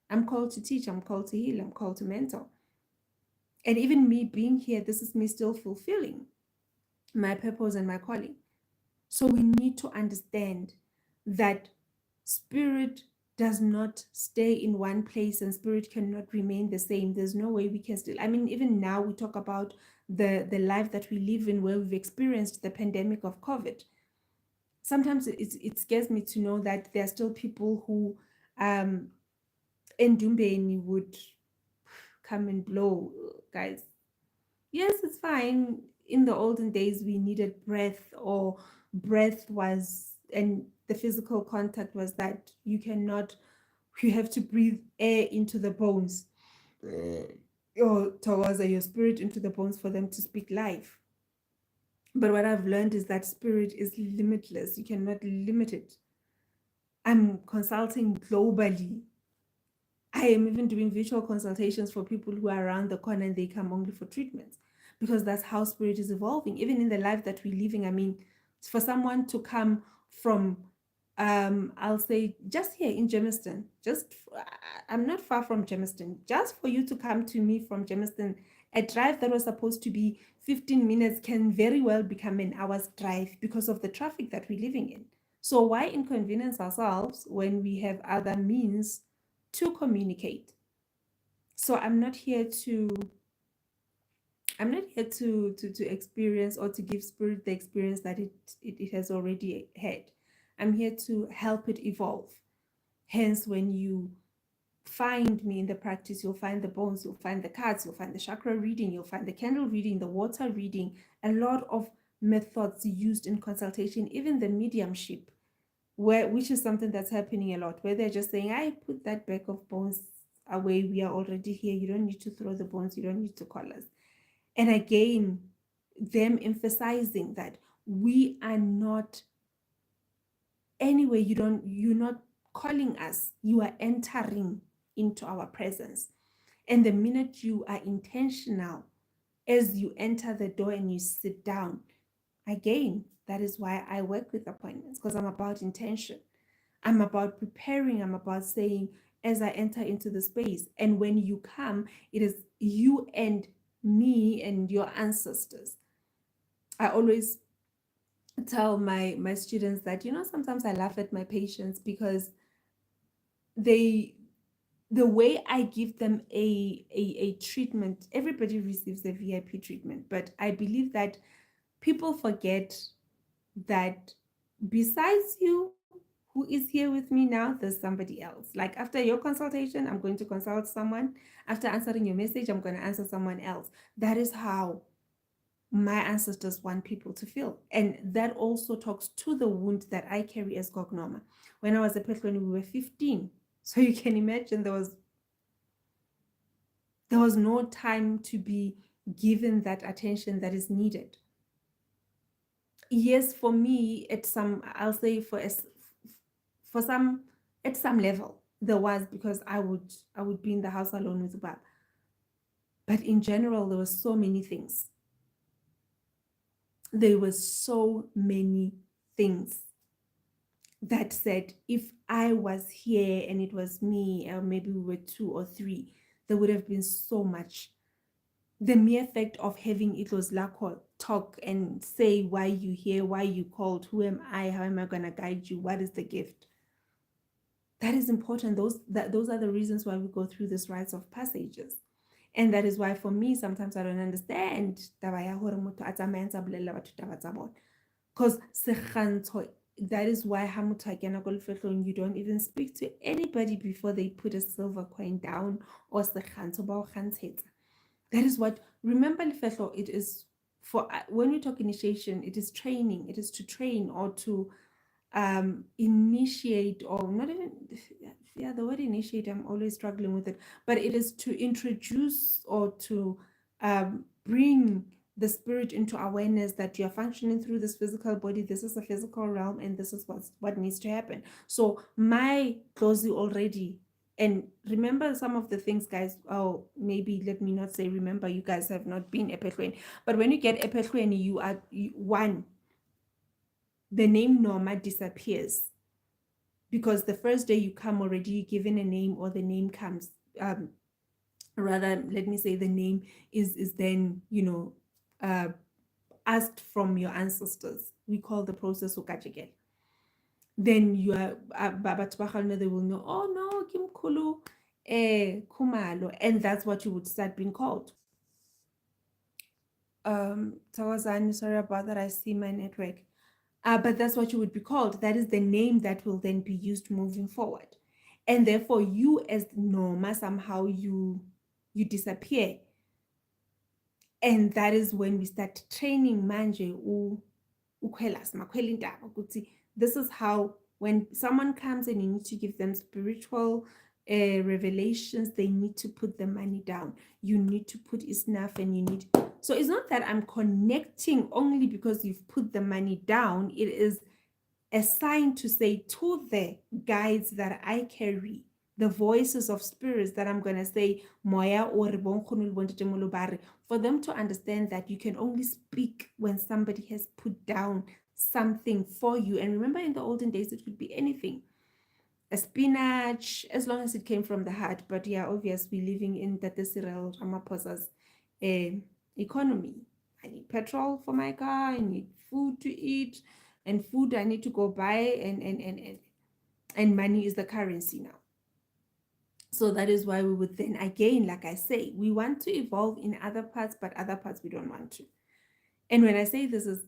I'm called to teach, I'm called to heal, I'm called to mentor. And even me being here, this is me still fulfilling my purpose and my calling. So we need to understand that spirit does not stay in one place and spirit cannot remain the same. There's no way we can still, I mean, even now we talk about the life that we live in, where we've experienced the pandemic of COVID. Sometimes it scares me to know that there are still people who in Dumbeni would come and blow, guys. Yes, it's fine. In the olden days, we needed breath, or breath was, and the physical contact was that you have to breathe air into the bones, or towards your spirit into the bones for them to speak life. But what I've learned is that spirit is limitless. You cannot limit it. I'm consulting globally. I am even doing virtual consultations for people who are around the corner and they come only for treatments, because that's how spirit is evolving. Even in the life that we're living, I mean, for someone to come from I'll say just here in Germiston, I'm not far from Germiston. Just for you to come to me from Germiston, a drive that was supposed to be 15 minutes can very well become an hour's drive because of the traffic that we're living in. So why inconvenience ourselves when we have other means to communicate? So I'm not here to experience or to give spirit the experience that it has already had. I'm here to help it evolve. Hence, when you find me in the practice, you'll find the bones, you'll find the cards, you'll find the chakra reading, you'll find the candle reading, the water reading, a lot of methods used in consultation, even the mediumship, which is something that's happening a lot, where they're just saying, I put that bag of bones away, we are already here, you don't need to throw the bones, you don't need to call us. And again, them emphasizing that we are not anyway, you're not calling us, you are entering into our presence. And the minute you are intentional as you enter the door and you sit down, again, that is why I work with appointments, because I'm about intention. I'm about preparing, I'm about saying, as I enter into the space, and when you come, it is you and me and your ancestors. I always tell my students that, sometimes I laugh at my patients because they the way I give them a treatment, everybody receives a VIP treatment, but I believe that people forget that besides you, who is here with me now, there's somebody else. Like after your consultation, I'm going to consult someone. After answering your message, I'm going to answer someone else. That is how my ancestors want people to feel. And that also talks to the wound that I carry as Noma. When I was a pet when we were 15. So you can imagine there was no time to be given that attention that is needed. Yes, for me, I'll say for some, at some level, there was, because I would be in the house alone with Bab. But in general, there were so many things. There were so many things that said, if I was here and it was me, or maybe we were two or three, there would have been so much. The mere fact of having Itlos Lako talk and say why you here, why you called, who am I, how am I going to guide you, what is the gift? That is important. Those are the reasons why we go through these rites of passages. And that is why for me, sometimes I don't understand. Because that is why you don't even speak to anybody before they put a silver coin down or that is what, remember, it is for, when we talk initiation, it is training, it is to train or to initiate, or not even, yeah, the word initiate, I'm always struggling with it, but it is to introduce or to bring the spirit into awareness that you're functioning through this physical body. This is a physical realm, and this is what needs to happen. So my closely already, and remember some of the things, guys. Oh, maybe let me not say remember, you guys have not been epetweni, but when you get epetweni, one, the name Noma disappears, because the first day you come already, you're given a name, or the name comes, rather, let me say, the name is then, asked from your ancestors. We call the process ukajegel. Then you are, they will know, oh no, Kimkulu, Kumalo, and that's what you would start being called. Thokozani, sorry about that, I see my network. But that's what you would be called. That is the name that will then be used moving forward. And therefore, you as Noma, somehow you disappear. And that is when we start training manje this is how, when someone comes and you need to give them spiritual revelations, they need to put the money down. You need to put enough, and you need. So it's not that I'm connecting only because you've put the money down. It is a sign to say to the guides that I carry, the voices of spirits that I'm going to say, Moya or for them to understand that you can only speak when somebody has put down something for you. And remember, in the olden days, it could be anything, a spinach, as long as it came from the heart. But yeah, obviously, living in Tate Cyril Ramaphosa's economy. I need petrol for my car, I need food to eat, and food I need to go buy, and money is the currency now. So that is why we would then, again, like I say, we want to evolve in other parts, but other parts we don't want to. And when I say this is,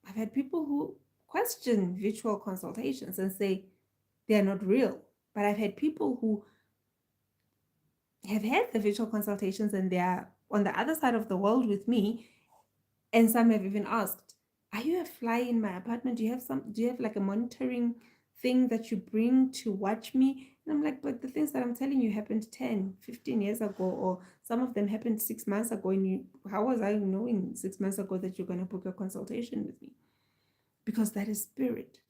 I've had people who question virtual consultations and say they're not real. But I've had people who have had the virtual consultations and they're on the other side of the world with me. And some have even asked, are you a fly in my apartment? Do you have like a monitoring thing that you bring to watch me? And I'm like, but the things that I'm telling you happened 10, 15 years ago, or some of them happened 6 months ago. And how was I knowing 6 months ago that you're going to book a consultation with me? Because that is spirit.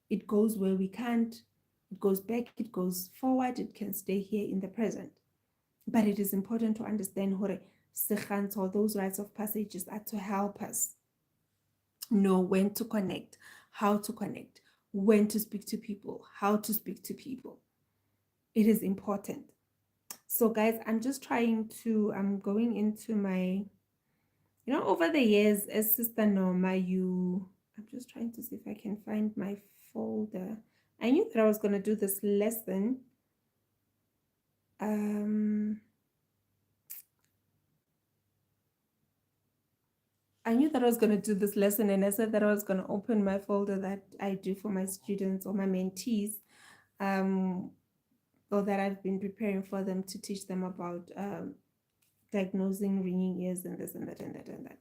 It goes where we can't, it goes back, it goes forward, it can stay here in the present. But it is important to understand hore sekhanto, those rites of passages are to help us know when to connect, how to connect, when to speak to people, how to speak to people. It is important. So guys, I'm going into my, over the years as Sister Noma, I'm just trying to see if I can find my folder. I knew that I was going to do this lesson. I knew that I was going to do this lesson, and I said that I was going to open my folder that I do for my students or my mentees, or that I've been preparing for them to teach them about diagnosing ringing ears and this and that and that and that.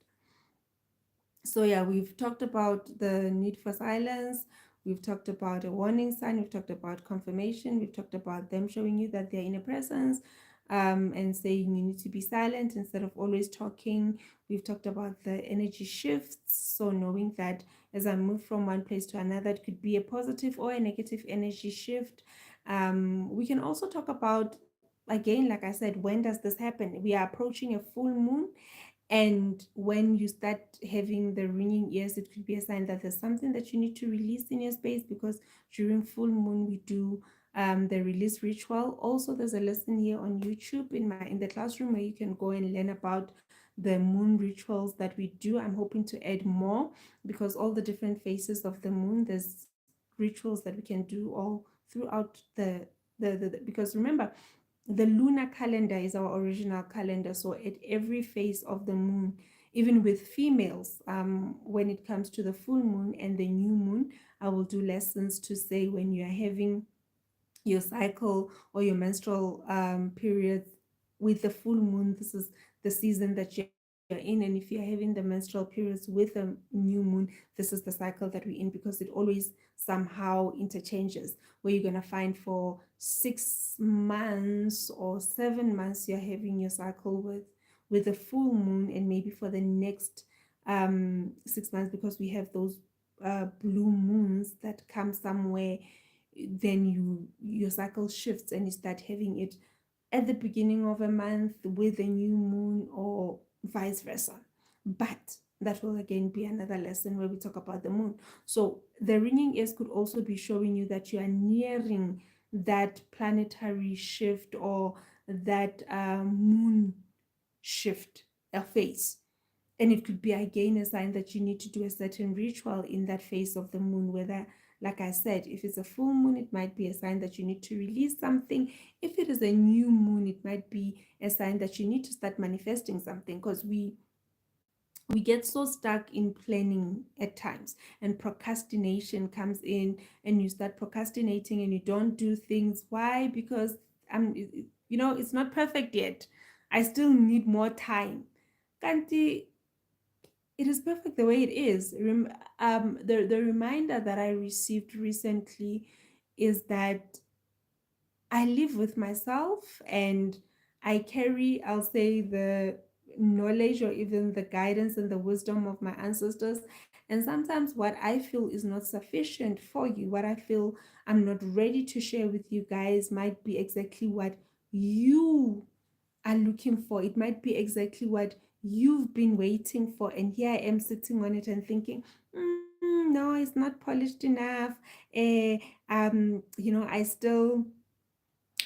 So yeah, we've talked about the need for silence. We've talked about a warning sign. We've talked about confirmation. We've talked about them showing you that they're in a presence, and saying you need to be silent instead of always talking. We've talked about the energy shifts. So knowing that as I move from one place to another, it could be a positive or a negative energy shift. We can also talk about, again, like I said, when does this happen? We are approaching a full moon, and when you start having the ringing ears, it could be a sign that there's something that you need to release in your space, because during full moon, we do the release ritual. Also, there's a lesson here on YouTube in the classroom where you can go and learn about the moon rituals that we do. I'm hoping to add more, because all the different phases of the moon, there's rituals that we can do all throughout because remember, the lunar calendar is our original calendar. So at every phase of the moon, even with females, when it comes to the full moon and the new moon, I will do lessons to say when you are having your cycle or your menstrual periods with the full moon, this is the season that you're in. And if you're having the menstrual periods with a new moon, this is the cycle that we're in, because it always somehow interchanges, where you're going to find for 6 months or 7 months you're having your cycle with the full moon, and maybe for the next 6 months, because we have those blue moons that come somewhere, then your cycle shifts and you start having it at the beginning of a month with a new moon, or vice versa. But that will again be another lesson where we talk about the moon. So the ringing ears could also be showing you that you are nearing that planetary shift, or that moon shift, a phase. And it could be again a sign that you need to do a certain ritual in that phase of the moon, whether, like I said, if it's a full moon, it might be a sign that you need to release something. If it is a new moon, it might be a sign that you need to start manifesting something, because we get so stuck in planning at times, and procrastination comes in, and you start procrastinating and you don't do things. Why? Because it's not perfect yet. I still need more time. Kanti, it is perfect the way it is. The reminder that I received recently is that I live with myself, and I carry, I'll say, the knowledge or even the guidance and the wisdom of my ancestors. And sometimes what I feel is not sufficient for you, what I feel I'm not ready to share with you guys, might be exactly what you are looking for. It might be exactly what you've been waiting for. And here I am sitting on it and thinking, no, no, it's not polished enough. I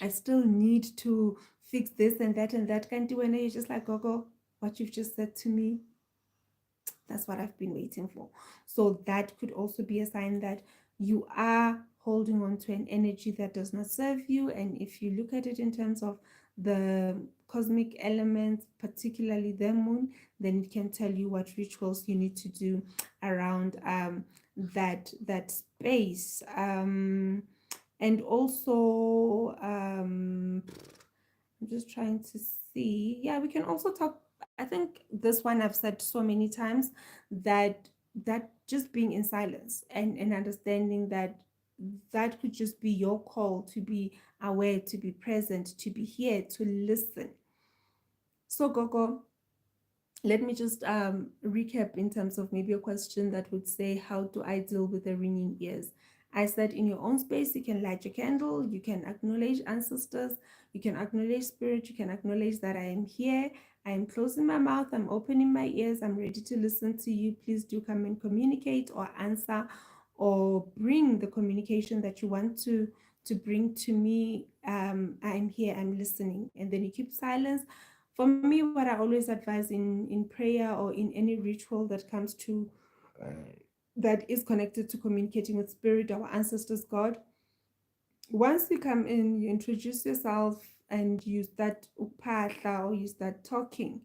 still need to fix this and that and that. Can't do. And you're just like, Gogo, what you've just said to me, that's what I've been waiting for. So that could also be a sign that you are holding on to an energy that does not serve you. And if you look at it in terms of the cosmic elements, particularly the moon, then it can tell you what rituals you need to do around that space. And also, I'm just trying to see. Yeah, we can also talk. I think this one I've said so many times, that just being in silence and understanding that that could just be your call to be aware, to be present, to be here, to listen. So, Gogo, let me just recap in terms of maybe a question that would say, how do I deal with the ringing ears? I said, in your own space, you can light your candle, you can acknowledge ancestors, you can acknowledge spirit, you can acknowledge that I am here, I am closing my mouth, I'm opening my ears, I'm ready to listen to you. Please do come and communicate or answer or bring the communication that you want to bring to me. I'm here, I'm listening. And then you keep silence. For me, what I always advise in prayer or in any ritual that comes to that is connected to communicating with spirit, our ancestors, God, once you come in, you introduce yourself and you start upatla or you start talking.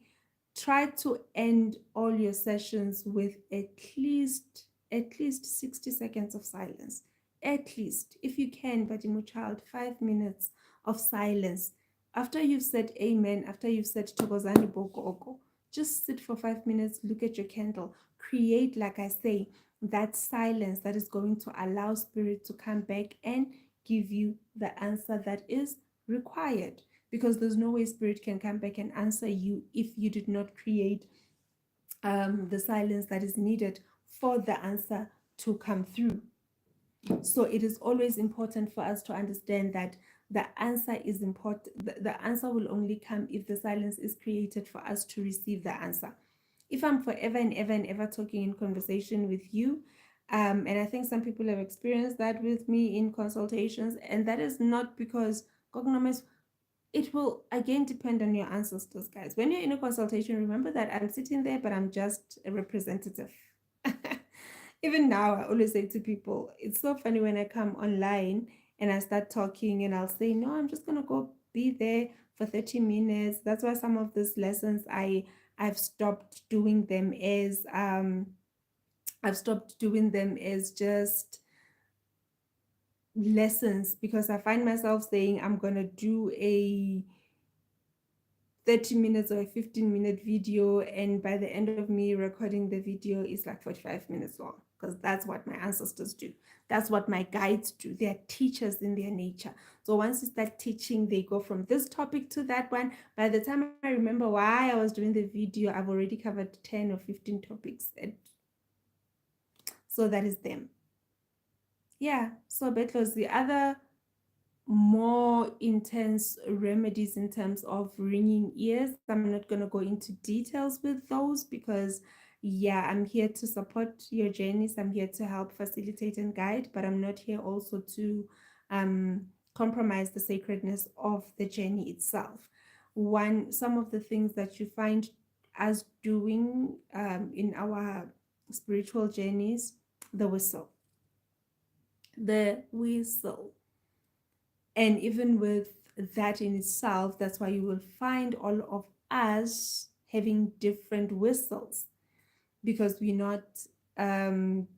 Try to end all your sessions with at least 60 seconds of silence. At least, if you can, but in child, 5 minutes of silence. After you've said amen, after you've said Thokozani Boko, just sit for 5 minutes, look at your candle, create, like I say, that silence that is going to allow spirit to come back and give you the answer that is required, because there's no way spirit can come back and answer you if you did not create the silence that is needed for the answer to come through. So it is always important for us to understand that the answer is important. The answer will only come if the silence is created for us to receive the answer. If I'm forever and ever and ever talking in conversation with you, and I think some people have experienced that with me in consultations, and that is not because cognomens. It will again depend on your ancestors, guys. When you're in a consultation, remember that I'm sitting there, but I'm just a representative. Even now, I always say to people, it's so funny when I come online and I start talking and I'll say, no, I'm just gonna go be there for 30 minutes. That's why some of these lessons I've stopped doing them as just lessons, because I find myself saying I'm gonna do a 30 minutes or a 15-minute video, and by the end of me recording the video is like 45 minutes long, because that's what my ancestors do. That's what my guides do. They're teachers in their nature. So once you start teaching, they go from this topic to that one. By the time I remember why I was doing the video, I've already covered 10 or 15 topics. And so that is them. Yeah, so Betlos, the other more intense remedies in terms of ringing ears, I'm not going to go into details with those, because yeah, I'm here to support your journeys, I'm here to help facilitate and guide, but I'm not here also to compromise the sacredness of the journey itself. Some of the things that you find us doing in our spiritual journeys, the whistle. And even with that in itself, that's why you will find all of us having different whistles, because we're not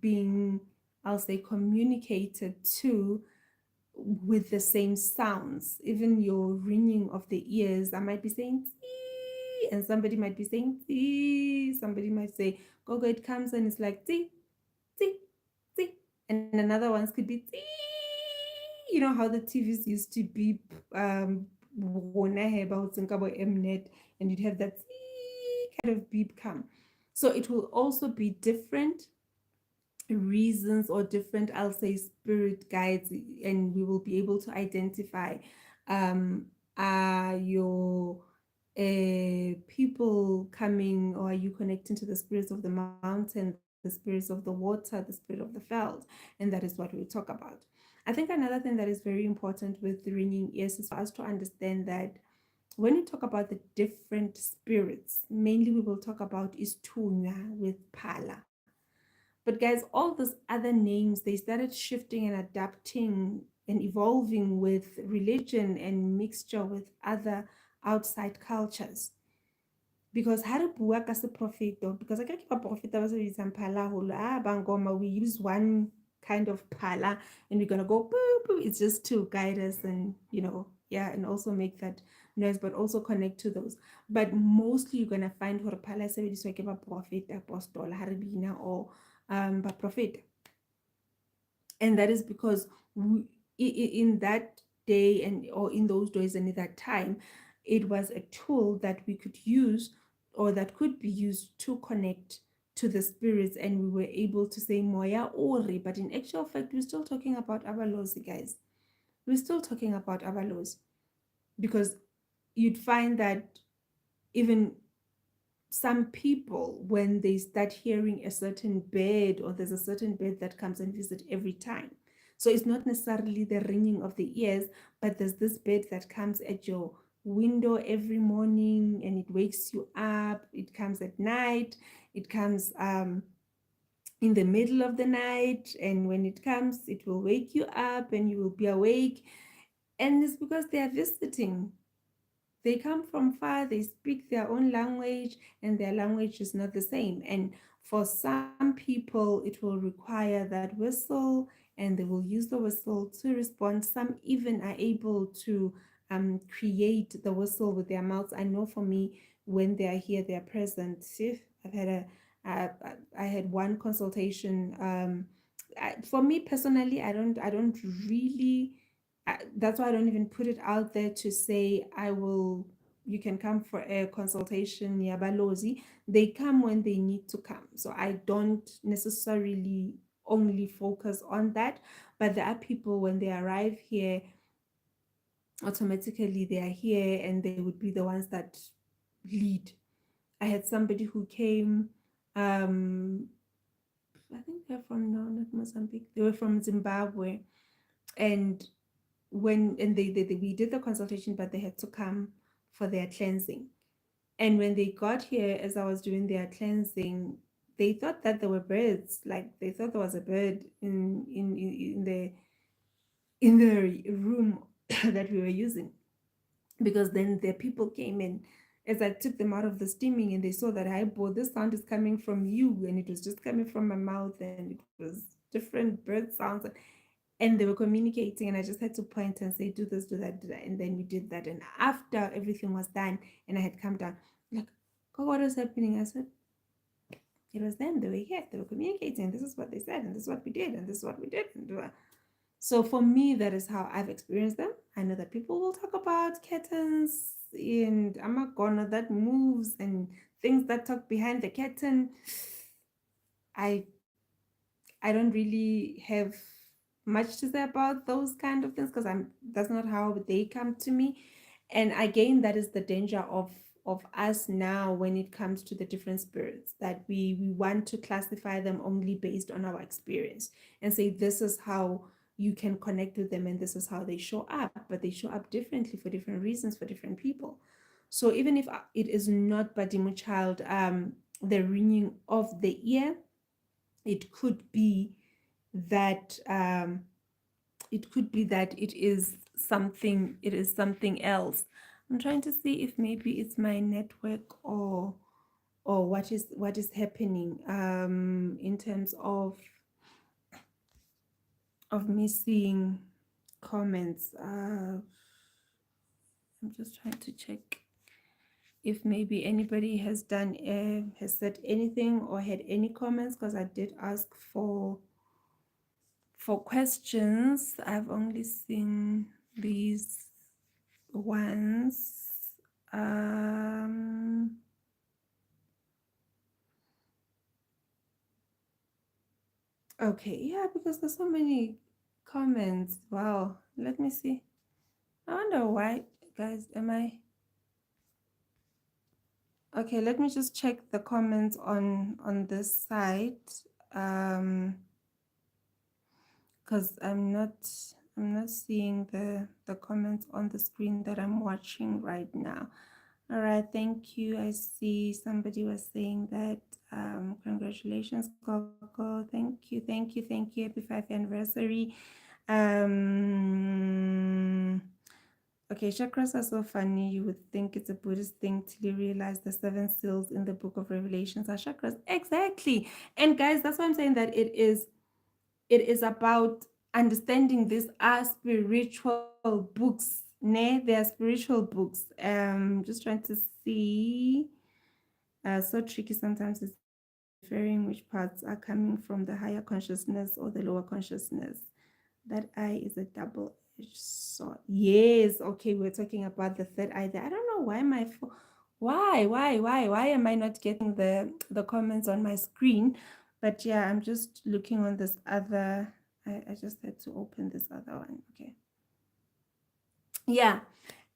being, I'll say, communicated to with the same sounds. Even your ringing of the ears, I might be saying tee, and somebody might be saying tee, somebody might say Gogo, it comes and it's like tee, tee, tee, and another ones could be tee. You know how the TVs used to beep about Mnet, and you'd have that kind of beep come. So it will also be different reasons or different, I'll say, spirit guides, and we will be able to identify are your people coming, or are you connecting to the spirits of the mountain the spirits of the water, the spirit of the felt, and that is what we'll talk about. I think another thing that is very important with ringing ears is for us to understand that when we talk about the different spirits, mainly we will talk about is Tunya with Pala. But guys, all those other names, they started shifting and adapting and evolving with religion and mixture with other outside cultures. Because ha re bua ka seprofeto, because I ke ba profeta ba sebedisang phala haholo, bangoma, we use one kind of phala and we're gonna go boop, boop. It's just to guide us and yeah, and also make that noise, but also connect to those. But mostly you're gonna find hore phala e sebediswa ke ba profeta, apostle, ha re bina, or ba profeta. And that is because in that day and or in those days and in that time, it was a tool that we could use or that could be used to connect to the spirits, and we were able to say moya ori, but in actual fact we're still talking about abalozi, guys. We're still talking about abalozi, because you'd find that even some people, when they start hearing a certain bird, or there's a certain bird that comes and visit every time, so it's not necessarily the ringing of the ears, but there's this bird that comes at your window every morning and it wakes you up. It comes at night, it comes in the middle of the night, and when it comes it will wake you up and you will be awake. And it's because they are visiting. They come from far, they speak their own language, and their language is not the same. And for some people, it will require that whistle, and they will use the whistle to respond. Some even are able to create the whistle with their mouths. I know for me, when they are here, they are present. See, I've had uh, I had one consultation. For me personally, I don't really, that's why I don't even put it out there to say you can come for a consultation near Balozi. They come when they need to come. So I don't necessarily only focus on that, but there are people when they arrive here, automatically they are here and they would be the ones that lead. I had somebody who came, um, I think they're from, no, not Mozambique, they were from Zimbabwe. And they we did the consultation, but they had to come for their cleansing. And when they got here, as I was doing their cleansing, they thought that there were birds. Like they thought there was a bird in the room that we were using. Because then the people came in, as I took them out of the steaming, and they saw that, hi boy, this sound is coming from you, and it was just coming from my mouth, and it was different bird sounds. And they were communicating, and I just had to point and say, do this, do that, and then we did that. And after everything was done and I had come down, like, God, what was happening? I said, it was them. They were here, they were communicating, this is what they said, and this is what we did, and this is what we did. And so for me, that is how I've experienced them. I know that people will talk about curtains and amagona that moves and things that talk behind the curtain. I I don't really have much to say about those kind of things, because that's not how they come to me. And again, that is the danger of us now when it comes to the different spirits, that we want to classify them only based on our experience and say this is how you can connect with them and this is how they show up. But they show up differently for different reasons for different people. So even if it is not Badimu child, the ringing of the ear, it could be that it is something else. I'm trying to see if maybe it's my network, or what is happening in terms of me seeing comments. I'm just trying to check if maybe anybody has said anything or had any comments, because I did ask for questions. I've only seen these ones. Um, okay, yeah, because there's so many comments. Wow, let me see. I wonder why, guys. Am I Okay, let me just check the comments on this site. Because I'm not seeing the comments on the screen that I'm watching right now. All right, thank you. I see somebody was saying that congratulations, Coco. Thank you. Happy 5th anniversary. Um Okay, chakras are so funny. You would think it's a Buddhist thing till you realize the seven seals in the book of Revelations are chakras. Exactly. And guys, that's why I'm saying that it is about understanding these are spiritual books. They are spiritual books. Just trying to see. So tricky sometimes deferring which parts are coming from the higher consciousness or the lower consciousness. That eye is a double-edged sword. Yes, okay, we're talking about the third eye there. I don't know why why am I not getting the comments on my screen? But yeah, I'm just looking on this other. I just had to open this other one. Okay. Yeah.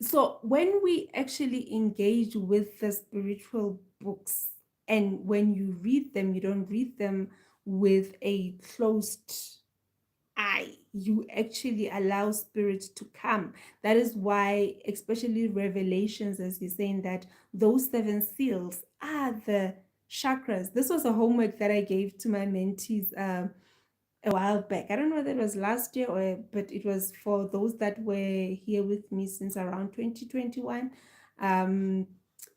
So when we actually engage with the spiritual books, and when you read them, you don't read them with a closed eye. You actually allow spirit to come. That is why, especially Revelations, as you're saying, that those seven seals are the chakras. This was a homework that I gave to my mentees a while back. I don't know whether it was last year but it was for those that were here with me since around 2021. Um,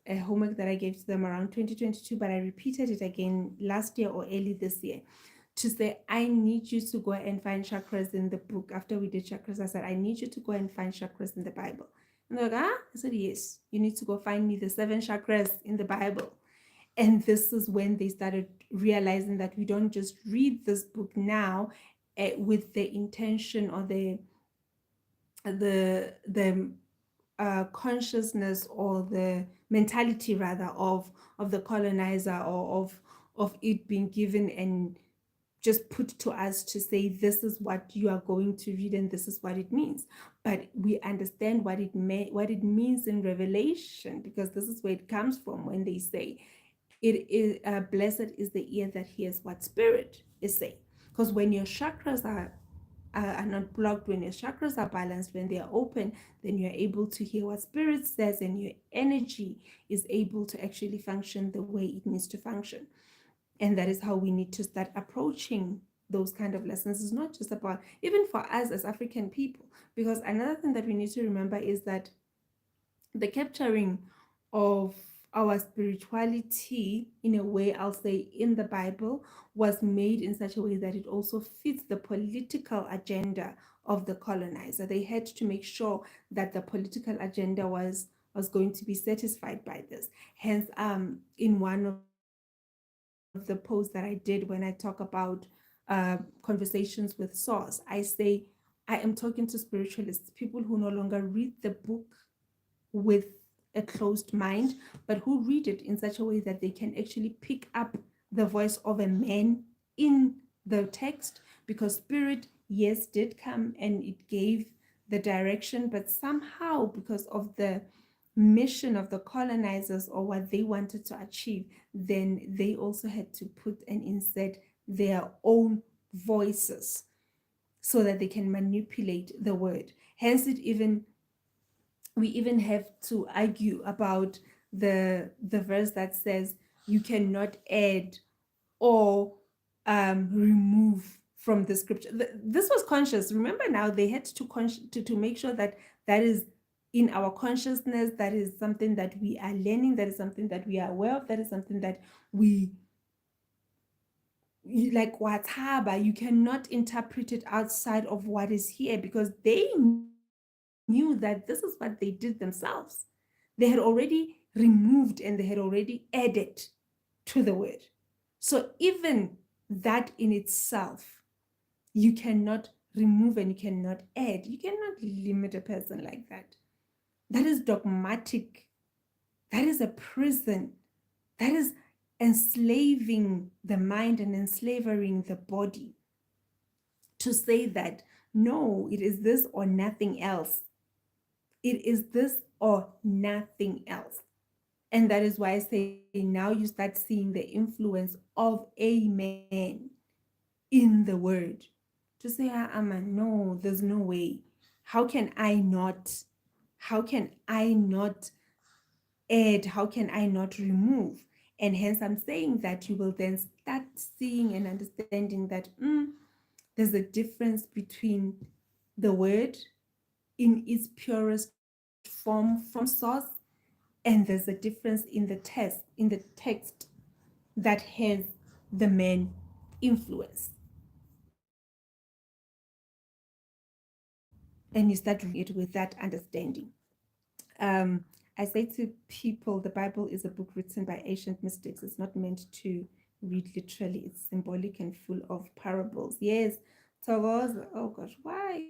a homework that I gave to them around 2022, but I repeated it again last year or early this year to say, I need you to go and find chakras in the book. After we did chakras, I said, I need you to go and find chakras in the Bible. And they're like, I said, yes, you need to go find me the seven chakras in the Bible. And this is when they started realizing that we don't just read this book now with the intention or the consciousness or the mentality rather of the colonizer or of it being given and just put to us to say this is what you are going to read and this is what it means, but we understand what it means in Revelation, because this is where it comes from when they say it is blessed is the ear that hears what spirit is saying. Because when your chakras are not blocked, when your chakras are balanced, when they are open, then you're able to hear what spirit says, and your energy is able to actually function the way it needs to function. And that is how we need to start approaching those kind of lessons. It's not just about, even for us as African people, because another thing that we need to remember is that the capturing of our spirituality, in a way, I'll say, in the Bible, was made in such a way that it also fits the political agenda of the colonizer. They had to make sure that the political agenda was going to be satisfied by this. Hence, in one of the posts that I did when I talk about conversations with source, I say I am talking to spiritualists, people who no longer read the book with a closed mind, but who read it in such a way that they can actually pick up the voice of a man in the text, because spirit, yes, did come and it gave the direction, but somehow, because of the mission of the colonizers or what they wanted to achieve, then they also had to put and insert their own voices so that they can manipulate the word. Hence, we even have to argue about the verse that says you cannot add or remove from the scripture. This was conscious. Remember, now they had to make sure that that is in our consciousness, that is something that we are learning, that is something that we are aware of, that is something that we like. What's haba, you cannot interpret it outside of what is here, because they knew that this is what they did themselves. They had already removed and they had already added to the word. So even that in itself, you cannot remove and you cannot add. You cannot limit a person like that. That is dogmatic. That is a prison. That is enslaving the mind and enslaving the body to say that no, it is this or nothing else. It is this or nothing else. And that is why I say now you start seeing the influence of a man in the word. To say, man, no, there's no way. How can I not? How can I not add? How can I not remove? And hence, I'm saying that you will then start seeing and understanding that there's a difference between the word in its purest form from source, and there's a difference in the text that has the man influence. And you start reading it with that understanding. Um, I say to people, the Bible is a book written by ancient mystics. It's not meant to read literally. It's symbolic and full of parables. Yes, Togo's. Oh gosh, why?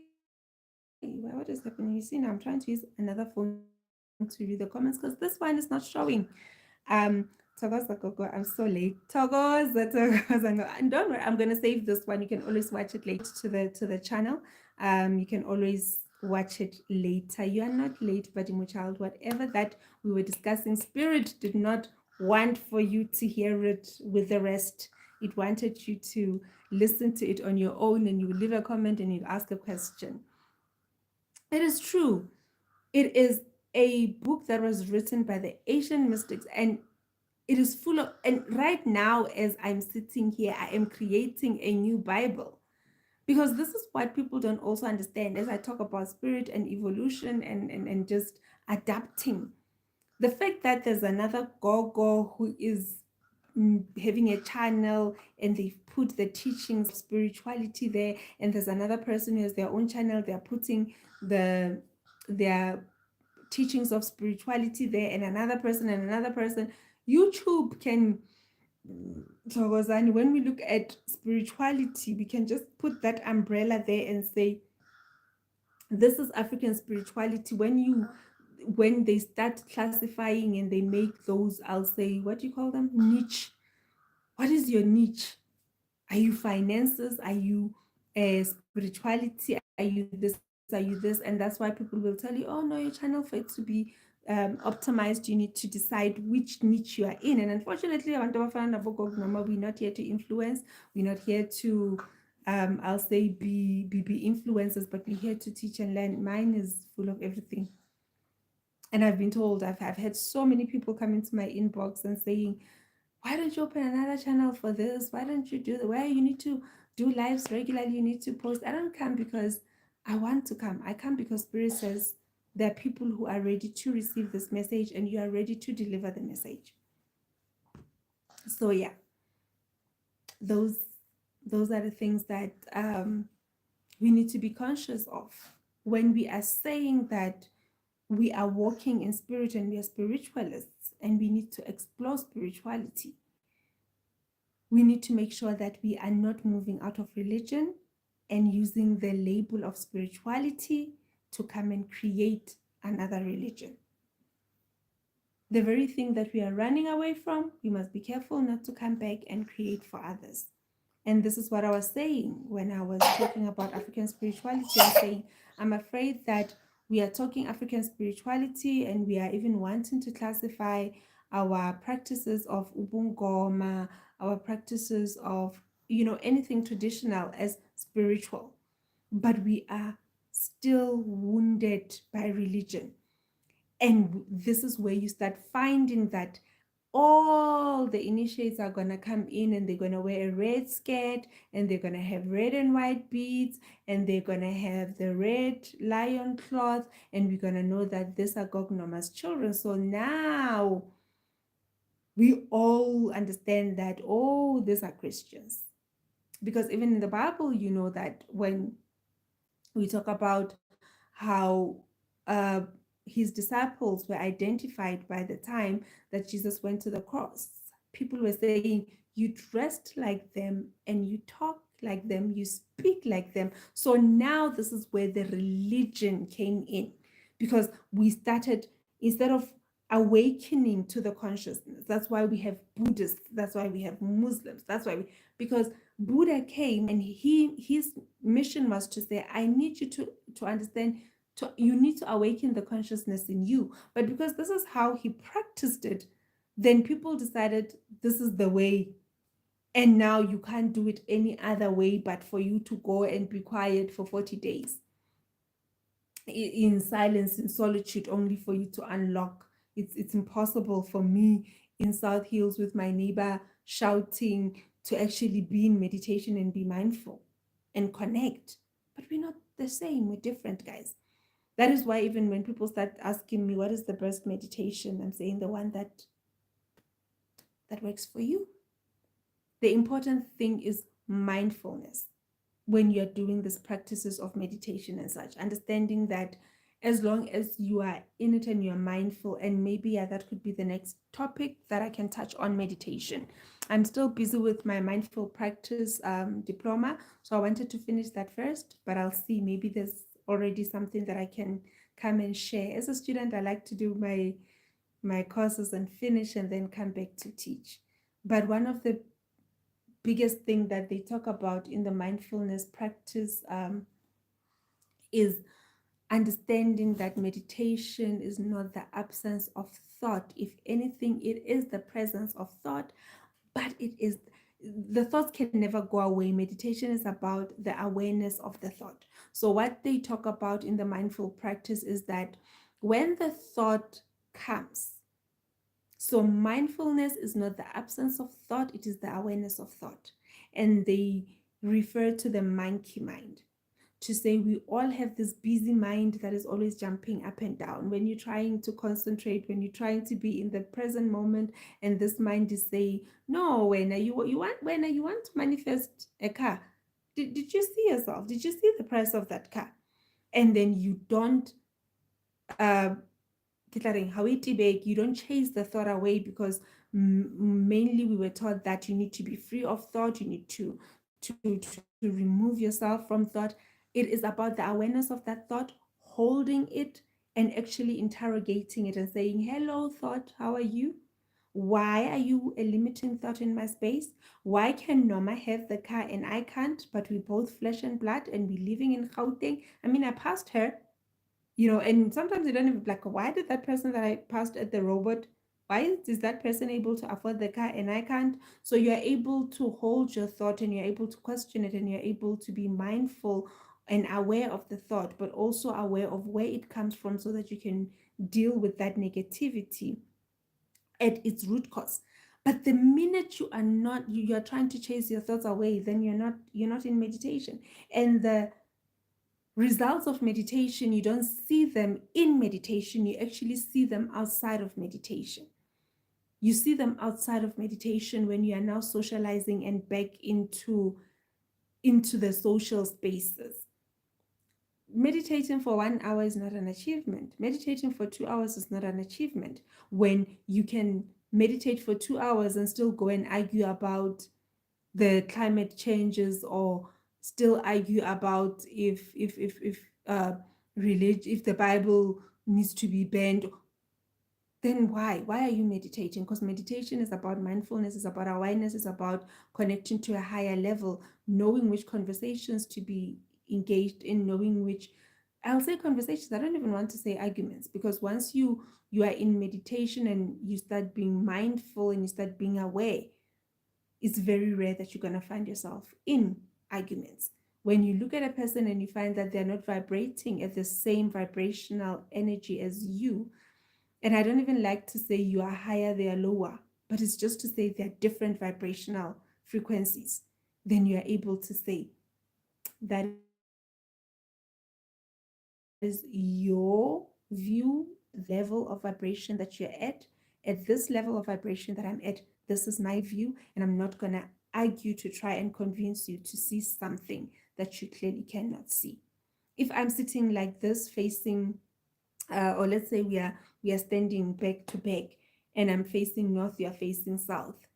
What is happening? You see, now I'm trying to use another phone to read the comments because this one is not showing. Togoza Gogo, I'm so late. Togoza, and don't worry, I'm gonna save this one. You can always watch it later to the channel. You can always watch it later. You are not late, but my child, whatever that we were discussing, Spirit did not want for you to hear it with the rest. It wanted you to listen to it on your own, and you leave a comment and you ask a question. It is true. It is a book that was written by the Asian mystics, and it is full of, and right now as I'm sitting here, I am creating a new Bible, because this is what people don't also understand as I talk about spirit and evolution and just adapting. The fact that there's another Gogo who is having a channel and they've put the teachings of spirituality there, and there's another person who has their own channel, they're putting their teachings of spirituality there, and another person and another person. YouTube can, Thokozani, when we look at spirituality, we can just put that umbrella there and say, this is African spirituality. When they start classifying and they make those, I'll say, what do you call them? Niche. What is your niche? Are you finances? Are you spirituality? Are you this? Are you this? And that's why people will tell you, oh no, your channel, for it to be optimized, you need to decide which niche you are in. And unfortunately, we're not here to influence. We're not here to, I'll say, be influencers, but we're here to teach and learn. Mine is full of everything. And I've been told, I've had so many people come into my inbox and saying, why don't you open another channel for this? Why don't you do the way you need to do lives regularly? You need to post. I don't come because I want to come. I come because Spirit says there are people who are ready to receive this message and you are ready to deliver the message. So yeah, those are the things that we need to be conscious of when we are saying that we are walking in spirit and we are spiritualists and we need to explore spirituality. We need to make sure that we are not moving out of religion and using the label of spirituality to come and create another religion. The very thing that we are running away from, we must be careful not to come back and create for others. And this is what I was saying when I was talking about African spirituality. I'm saying, I'm afraid that we are talking African spirituality and we are even wanting to classify our practices of ubungoma, our practices of, anything traditional as spiritual. But we are still wounded by religion. And this is where you start finding that all the initiates are going to come in and they're going to wear a red skirt and they're going to have red and white beads and they're going to have the red lion cloth, and we're going to know that these are Gog Noma's children. So now we all understand that, oh, these are Christians. Because even in the Bible, you know that when we talk about how his disciples were identified by the time that Jesus went to the cross. People were saying, you dressed like them and you talk like them, you speak like them. So now this is where the religion came in, because we started, instead of awakening to the consciousness, that's why we have Buddhists, that's why we have Muslims, because Buddha came and his mission was to say, I need you to understand, you need to awaken the consciousness in you. But because this is how he practiced it, Then people decided this is the way, and now you can't do it any other way but for you to go and be quiet for 40 days in silence, in solitude, only for you to unlock. It's impossible for me in South Hills with my neighbor shouting to actually be in meditation and be mindful and connect. But we're not the same, we're different, guys. That is why even when people start asking me what is the best meditation, I'm saying the one that works for you. The important thing is mindfulness when you're doing these practices of meditation and such, understanding that as long as you are in it and you're mindful, and maybe yeah, that could be the next topic that I can touch on meditation. I'm still busy with my mindful practice diploma, so I wanted to finish that first, but I'll see, maybe there's already something that I can come and share. As a student, I like to do my courses and finish and then come back to teach. But one of the biggest thing that they talk about in the mindfulness practice is understanding that meditation is not the absence of thought. If anything, it is the presence of thought, but it is, the thoughts can never go away. Meditation is about the awareness of the thought. So what they talk about in the mindful practice is that when the thought comes, so mindfulness is not the absence of thought, it is the awareness of thought. And they refer to the monkey mind to say we all have this busy mind that is always jumping up and down. When you're trying to concentrate, when you're trying to be in the present moment, and this mind is saying, no, when you want to manifest a car. Did you see yourself? Did you see the price of that car? And then you don't you don't chase the thought away, because mainly we were taught that you need to be free of thought, you need to remove yourself from thought. It is about the awareness of that thought, holding it and actually interrogating it and saying, hello thought, how are you? Why are you a limiting thought in my space? Why can Noma have the car and I can't, but we both flesh and blood and we living in Gauteng? I mean, I passed her, and sometimes you don't even, like, why did that person that I passed at the robot, why is that person able to afford the car and I can't? So you're able to hold your thought and you're able to question it and you're able to be mindful and aware of the thought, but also aware of where it comes from so that you can deal with that negativity at its root cause. But the minute you are not, you're trying to chase your thoughts away, then you're not in meditation. And the results of meditation, you don't see them in meditation, you actually see them outside of meditation. You see them outside of meditation when you are now socializing and back into the social spaces. Meditating for 1 hour is not an achievement. Meditating for 2 hours is not an achievement. When you can meditate for 2 hours and still go and argue about the climate changes, or still argue about if the Bible needs to be banned, then why are you meditating? Because meditation is about mindfulness, is about awareness, is about connecting to a higher level, knowing which conversations to be engaged in, knowing which, I'll say conversations, I don't even want to say arguments, because once you are in meditation and you start being mindful and you start being aware, it's very rare that you're going to find yourself in arguments. When you look at a person and you find that they're not vibrating at the same vibrational energy as you, and I don't even like to say you are higher, they are lower, but it's just to say they're different vibrational frequencies, then you are able to say that is your view, level of vibration that you're at this level of vibration that I'm at, this is my view, and I'm not going to argue to try and convince you to see something that you clearly cannot see. If I'm sitting like this facing, or let's say we are standing back to back, and I'm facing north, you're facing south,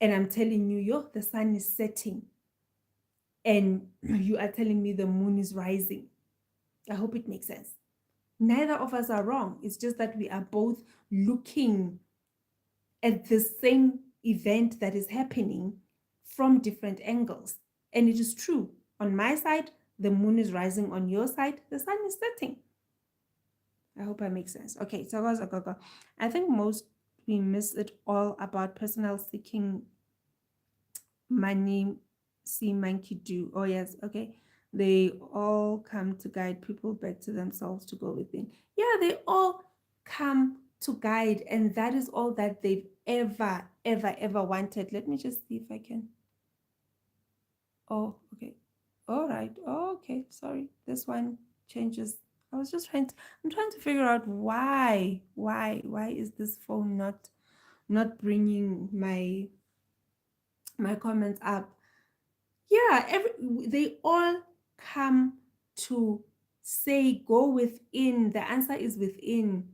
and I'm telling you, yo, the sun is setting, and you are telling me the moon is rising. I hope it makes sense. Neither of us are wrong. It's just that we are both looking at the same event that is happening from different angles. And it is true. On my side, the moon is rising. On your side, the sun is setting. I hope that makes sense. Okay, so I think most we miss it all about personal seeking money, see monkey do. Oh, yes. Okay. They all come to guide people back to themselves to go within. Yeah, they all come to guide, and that is all that they've ever wanted. Let me just see if I can. Oh, okay. All right. Oh, okay. Sorry. This one changes. I was just I'm trying to figure out why is this phone not bringing my comments up? Yeah, they all come to say go within. The answer is within.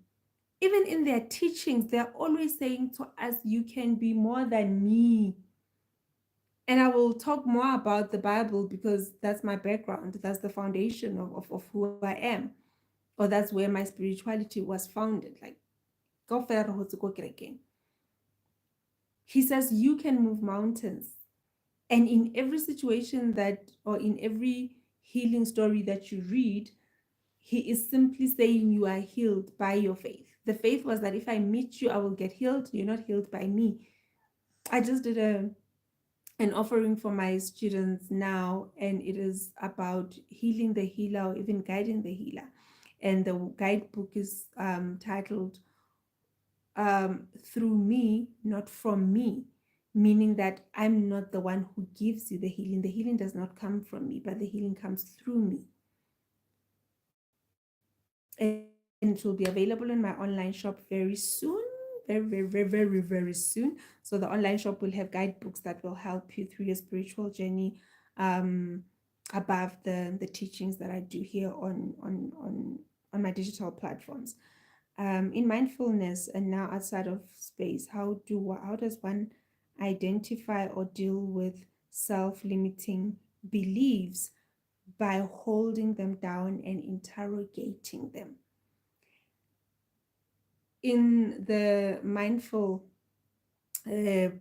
Even in their teachings, they're always saying to us, you can be more than me. And I will talk more about the Bible because that's my background. That's the foundation of who I am. Or that's where my spirituality was founded. Like, go again. He says you can move mountains. And in every situation that, or in every healing story that you read, he is simply saying you are healed by your faith. The faith was that if I meet you, I will get healed. You're not healed by me. I just did an offering for my students now, and it is about healing the healer or even guiding the healer. And the guidebook is titled Through Me, Not From Me, meaning that I'm not the one who gives you the healing. The healing does not come from me, but the healing comes through me. And it will be available in my online shop very soon. Very soon. So the online shop will have guidebooks that will help you through your spiritual journey, um, above the teachings that I do here on my digital platforms. In mindfulness and now outside of space, how does one identify or deal with self-limiting beliefs by holding them down and interrogating them? In the mindful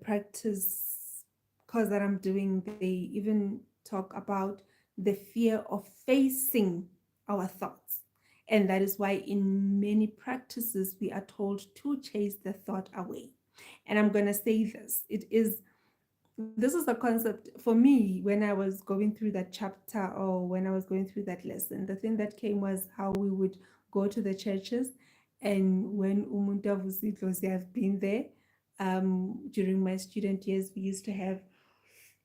practice course that I'm doing, they even talk about the fear of facing our thoughts. And that is why in many practices we are told to chase the thought away. And I'm going to say this is a concept for me when I was going through that chapter or when I was going through that lesson. The thing that came was how we would go to the churches, and when umuntu avusitlosi, I've been there. During my student years, we used to have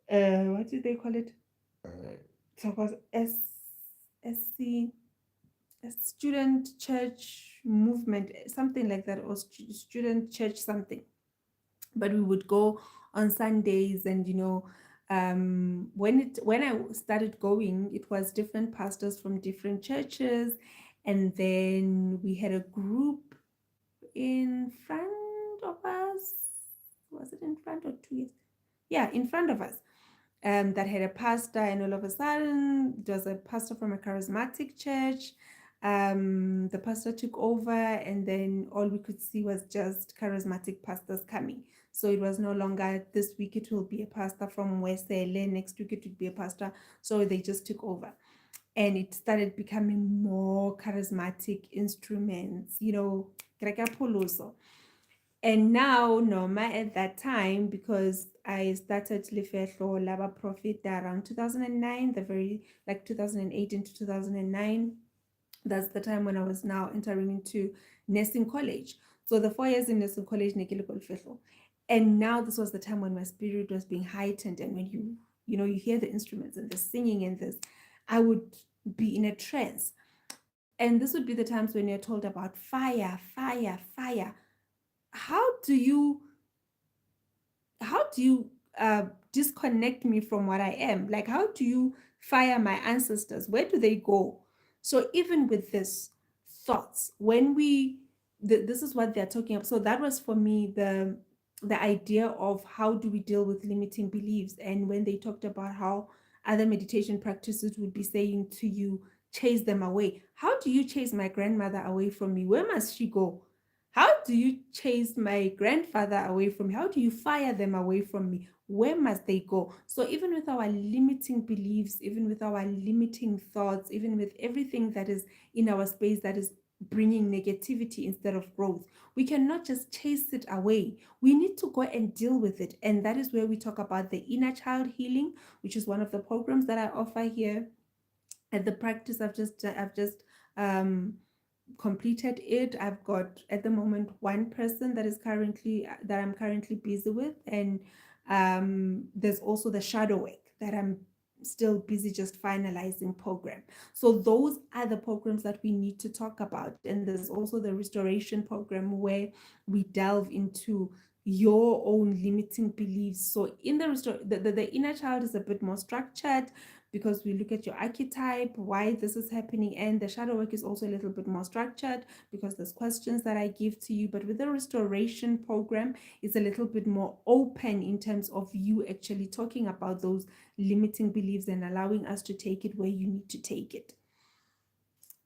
what did they call it? So it was SC, a student church movement, something like that, or student church something. But we would go on Sundays, and when I started going, it was different pastors from different churches, and then we had a group in front of us. Was it in front or two years? Yeah, in front of us. That had a pastor, and all of a sudden, it was a pastor from a charismatic church. The pastor took over, and then all we could see was just charismatic pastors coming. So it was no longer this week it will be a pastor from Wesele, next week it would be a pastor. So they just took over. And it started becoming more charismatic instruments, and now Noma at that time, because I started Lefehlo Laba Profit around 2009, the very like 2008 into 2009. That's the time when I was now entering into nursing college. So the 4 years in nursing college, and now this was the time when my spirit was being heightened, and when you hear the instruments and the singing and this, I would be in a trance. And this would be the times when you're told about fire, fire, fire. How do you disconnect me from what I am? Like, how do you fire my ancestors? Where do they go? So even with this thoughts, when this is what they're talking about. So that was for me the idea of how do we deal with limiting beliefs. And when they talked about how other meditation practices would be saying to you, chase them away. How do you chase my grandmother away from me? Where must she go? How do you chase my grandfather away from me? How do you fire them away from me? Where must they go? So even with our limiting beliefs, even with our limiting thoughts, even with everything that is in our space that is bringing negativity instead of growth. We cannot just chase it away. We need to go and deal with it. And that is where we talk about the inner child healing, which is one of the programs that I offer here at the practice. I've just um completed it. I've got at the moment one person that I'm currently busy with, and there's also the shadow work that I'm still busy just finalizing program. So those are the programs that we need to talk about. And there's also the restoration program where we delve into your own limiting beliefs. So in the inner child is a bit more structured, because we look at your archetype, why this is happening, and the shadow work is also a little bit more structured because there's questions that I give to you. But with the restoration program, it's a little bit more open in terms of you actually talking about those limiting beliefs and allowing us to take it where you need to take it.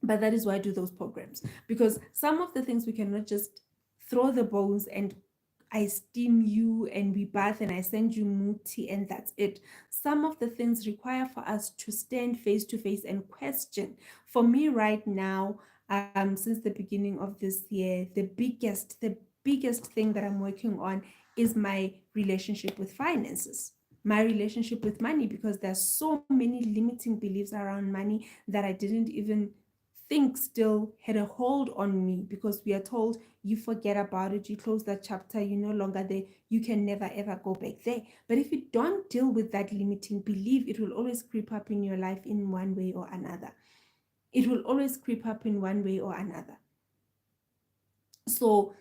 But that is why I do those programs, because some of the things we cannot just throw the bones and I steam you and we bath and I send you muti and that's it. Some of the things require for us to stand face to face and question. For me right now, since the beginning of this year, the biggest thing that I'm working on is my relationship with finances, my relationship with money, because there's so many limiting beliefs around money that I didn't even think still had a hold on me, because we are told you forget about it, you close that chapter, you're no longer there, you can never ever go back there. But if you don't deal with that limiting belief, it will always creep up in your life in one way or another. It will always creep up in one way or another. So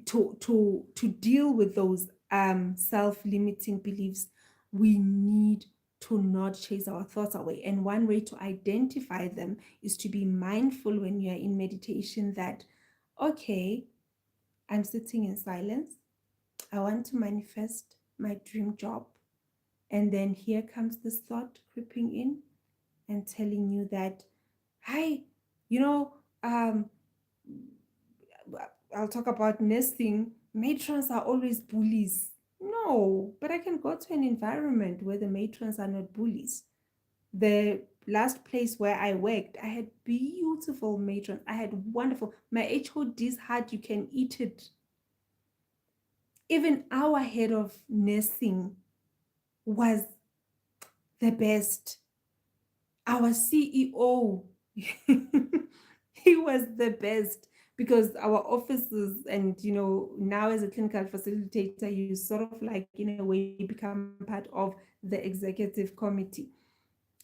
to deal with those self-limiting beliefs, we need to not chase our thoughts away. And one way to identify them is to be mindful when you are in meditation that, okay, I'm sitting in silence, I want to manifest my dream job, and then here comes this thought creeping in and telling you that, hi, you know, I'll talk about nesting. Matrons are always bullies. No, but I can go to an environment where the matrons are not bullies. The last place where I worked, I had beautiful matrons. I had wonderful. My HOD's heart, you can eat it. Even our head of nursing was the best. Our CEO, he was the best, because our offices, and now as a clinical facilitator, you sort of like in a way become part of the executive committee.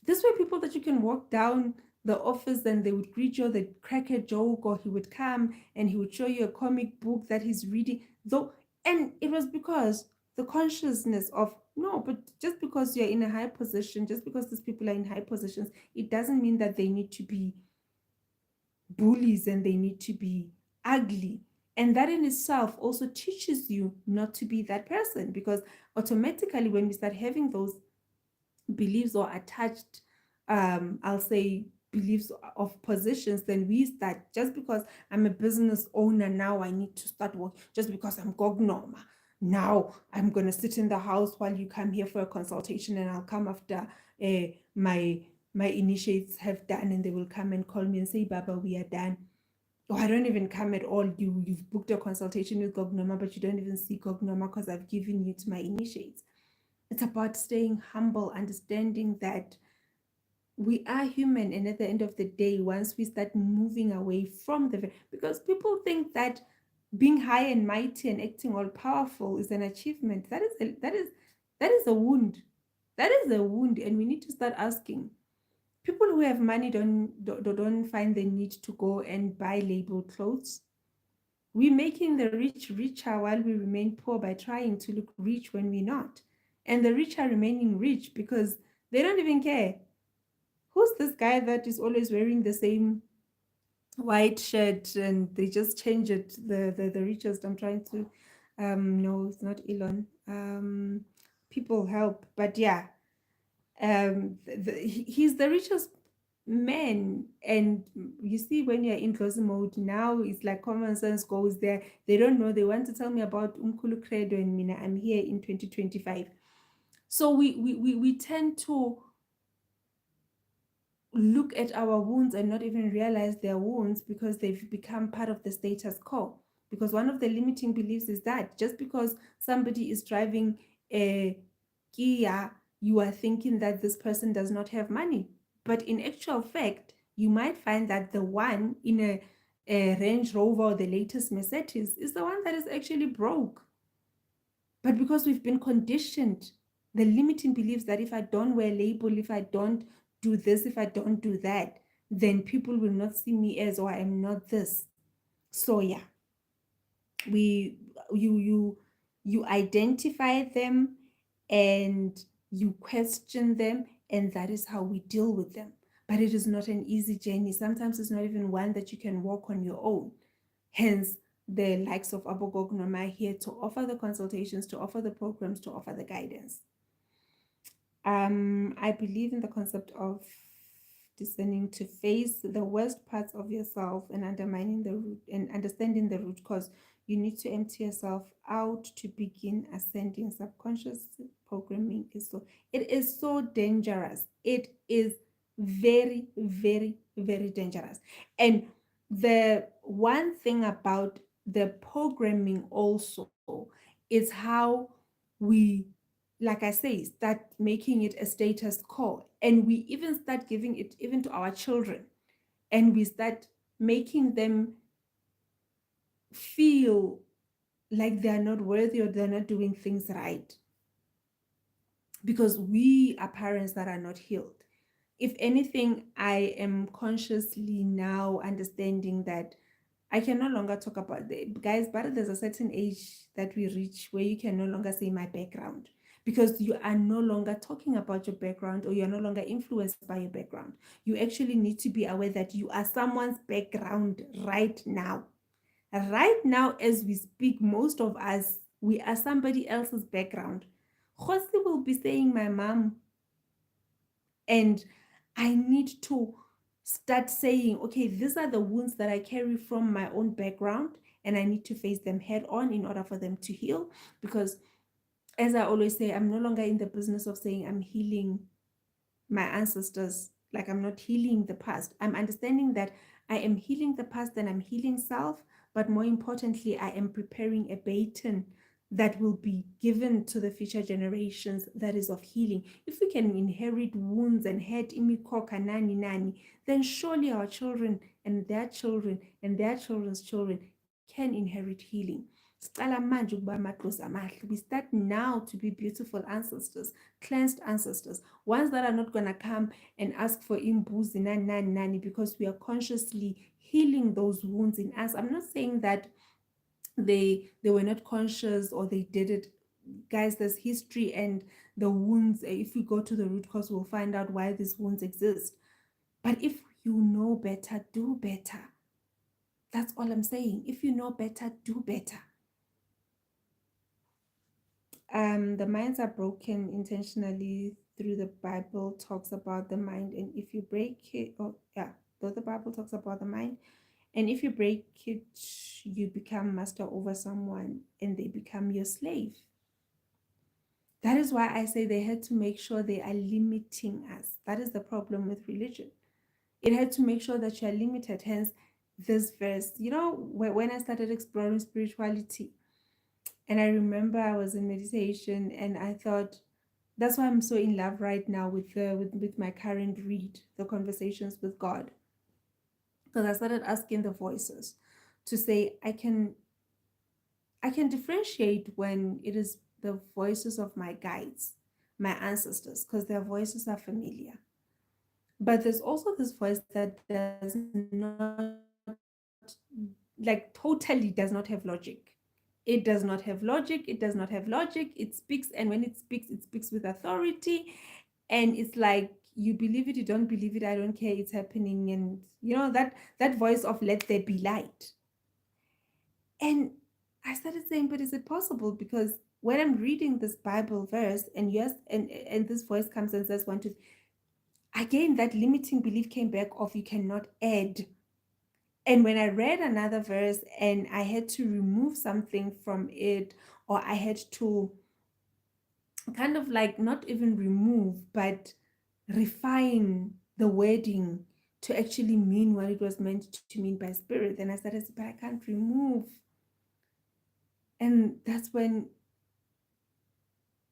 This were people that you can walk down the office and they would greet you, they'd crack a joke, or he would come and he would show you a comic book that he's reading. Though, and it was because the consciousness of, no, but just because you're in a high position, just because these people are in high positions, it doesn't mean that they need to be bullies and they need to be ugly. And that in itself also teaches you not to be that person, because automatically when we start having those beliefs or attached, I'll say beliefs of positions, then we start, just because I'm a business owner, now I need to start work. Just because I'm Noma, now I'm going to sit in the house while you come here for a consultation, and I'll come after my initiates have done, and they will come and call me and say, Baba, we are done. Or I don't even come at all. You've booked a consultation with Noma, but you don't even see Noma because I've given you to my initiates. It's about staying humble, understanding that we are human, and at the end of the day, once we start moving away from because people think that being high and mighty and acting all powerful is an achievement. That is a wound. That is a wound, and we need to start asking. People who have money don't find the need to go and buy labeled clothes. We're making the rich richer while we remain poor by trying to look rich when we're not. And the rich are remaining rich because they don't even care. Who's this guy that is always wearing the same white shirt and they just change it? The richest. I'm trying to no, it's not Elon. People help, but yeah. He's the richest man, and you see, when you're in closing mode now, it's like common sense goes there. They don't know, they want to tell me about Umkulu Credo, and Mina, I'm here in 2025. So we tend to look at our wounds and not even realize they're wounds because they've become part of the status quo. Because one of the limiting beliefs is that just because somebody is driving a Kia, you are thinking that this person does not have money. But in actual fact, you might find that the one in a Range Rover or the latest Mercedes is the one that is actually broke. But because we've been conditioned, the limiting beliefs that if I don't wear a label, if I don't do this, if I don't do that, then people will not see me as, or I am not this. So yeah, we you identify them and you question them, and that is how we deal with them. But it is not an easy journey. Sometimes it's not even one that you can walk on your own. Hence, the likes of Abogog Noma are here to offer the consultations, to offer the programs, to offer the guidance. I believe in the concept of discerning to face the worst parts of yourself and undermining the root and understanding the root cause. You need to empty yourself out to begin ascending. Subconscious programming is so dangerous. It is very, very, very dangerous. And the one thing about the programming also is how we, like I say, start making it a status quo. And we even start giving it even to our children. And we start making them feel like they're not worthy or they're not doing things right. Because we are parents that are not healed. If anything, I am consciously now understanding that I can no longer talk about the guys, but there's a certain age that we reach where you can no longer say my background, because you are no longer talking about your background, or you're no longer influenced by your background. You actually need to be aware that you are someone's background right now. Right now, as we speak, most of us, we are somebody else's background. Khosi will be saying my mom, and I need to start saying, okay, these are the wounds that I carry from my own background, and I need to face them head on in order for them to heal. Because, as I always say, I'm no longer in the business of saying I'm healing my ancestors. Like, I'm not healing the past. I'm understanding that I am healing the past and I'm healing self, but more importantly, I am preparing a baton that will be given to the future generations, that is of healing. If we can inherit wounds and hurt imikoka nani nani, then surely our children and their children and their children's children can inherit healing. We start now to be beautiful ancestors, cleansed ancestors, ones that are not going to come and ask for imbuzi nani nani nani, because we are consciously healing those wounds in us. I'm not saying that they were not conscious or they did it. Guys, there's history and the wounds. If we go to the root cause, we'll find out why these wounds exist. But if you know better, do better. That's all I'm saying. If you know better, do better. The minds are broken intentionally through the Bible talks about the mind, and if you break it, oh yeah, though the Bible talks about the mind, and if you break it, you become master over someone and they become your slave. That is why I say they had to make sure they are limiting us. That is the problem with religion. It had to make sure that you are limited. Hence, this verse, when I started exploring spirituality, and I remember I was in meditation and I thought, that's why I'm so in love right now with my current read, the Conversations with God. Because I started asking the voices to say I can differentiate when it is the voices of my guides, my ancestors, because their voices are familiar. But there's also this voice that does not, like, totally does not have logic. It does not have logic. It does not have logic. It speaks, and when it speaks with authority. And it's like, you believe it, you don't believe it, I don't care, it's happening. And that voice of let there be light. And I started saying, but is it possible? Because when I'm reading this Bible verse, and yes, and this voice comes and says one, two, again, that limiting belief came back of you cannot add. And when I read another verse and I had to remove something from it, or I had to kind of like not even remove, but refine the wording to actually mean what it was meant to mean by spirit. Then I started to say, but I can't remove. And that's when,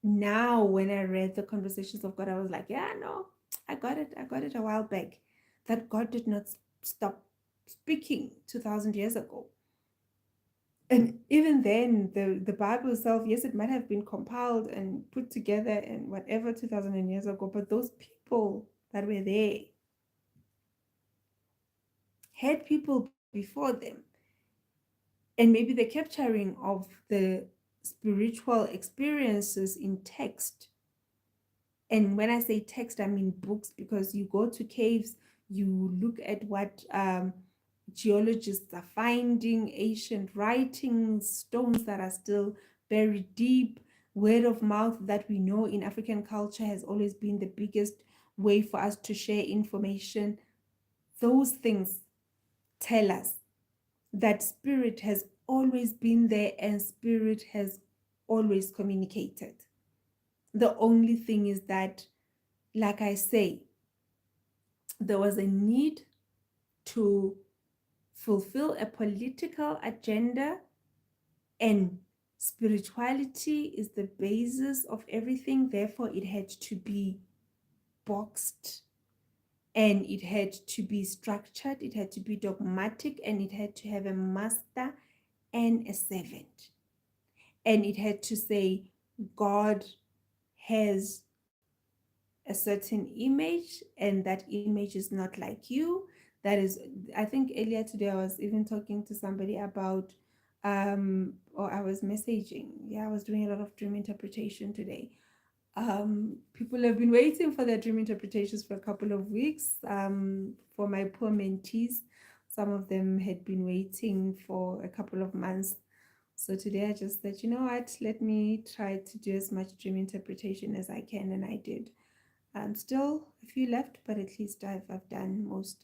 now when I read the Conversations of God, I was like, yeah, no, I got it. I got it a while back. That God did not stop speaking 2000 years ago. And even then, the Bible itself, yes, it might have been compiled and put together and whatever 2000 years ago, but those people that were there had people before them. And maybe the capturing of the spiritual experiences in text. And when I say text, I mean books, because you go to caves, you look at what geologists are finding, ancient writings, stones that are still buried deep. Word of mouth, that we know in African culture has always been the biggest way for us to share information. Those things tell us that spirit has always been there and spirit has always communicated. The only thing is that, like I say, there was a need to fulfill a political agenda, and spirituality is the basis of everything. Therefore, it had to be boxed, and it had to be structured, it had to be dogmatic, and it had to have a master and a servant. And it had to say, God has a certain image, and that image is not like you. That is, I think earlier today I was even talking to somebody about, or I was messaging. Yeah, I was doing a lot of dream interpretation today. People have been waiting for their dream interpretations for a couple of weeks. For my poor mentees, some of them had been waiting for a couple of months. So today I just said, you know what, let me try to do as much dream interpretation as I can, and I did. Still a few left, but at least I've done most.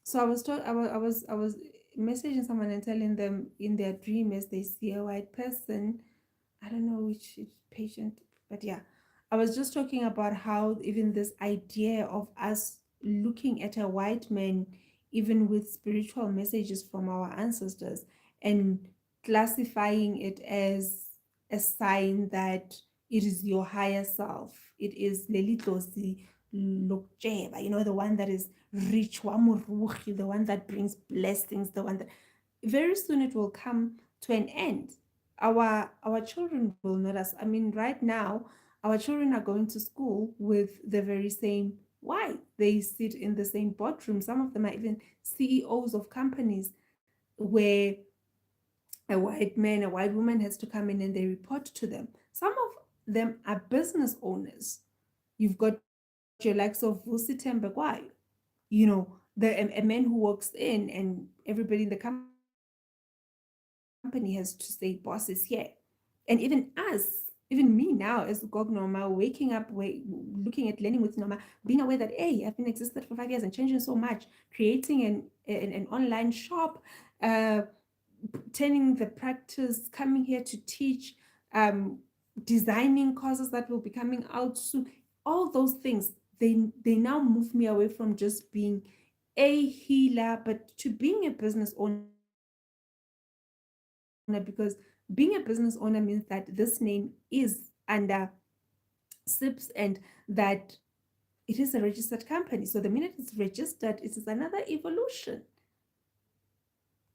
So I was messaging someone and telling them in their dream, as they see a white person, I don't know which patient, but yeah, I was just talking about how even this idea of us looking at a white man, even with spiritual messages from our ancestors, and classifying it as a sign that it is your higher self. It is Lelitlosi Lokjeba, the one that is rich, the one that brings blessings, the one that very soon it will come to an end. Our children will notice. I mean, right now our children are going to school with the very same why they sit in the same boardroom. Some of them are even CEOs of companies where a white man, a white woman has to come in and they report to them. Some of them are business owners. You've got your likes of Vusi Tembekwayo, a man who walks in and everybody in the company has to say, boss is here. And even me now, as Noma, waking up, looking at learning with Noma, being aware that, hey, I've been existed for 5 years and changing so much, creating an online shop, uh, turning the practice, coming here to teach, um, designing courses that will be coming out soon. All those things, they now move me away from just being a healer, but to being a business owner, because being a business owner means that this name is under SIPS, and that it is a registered company. So the minute it's registered, it is another evolution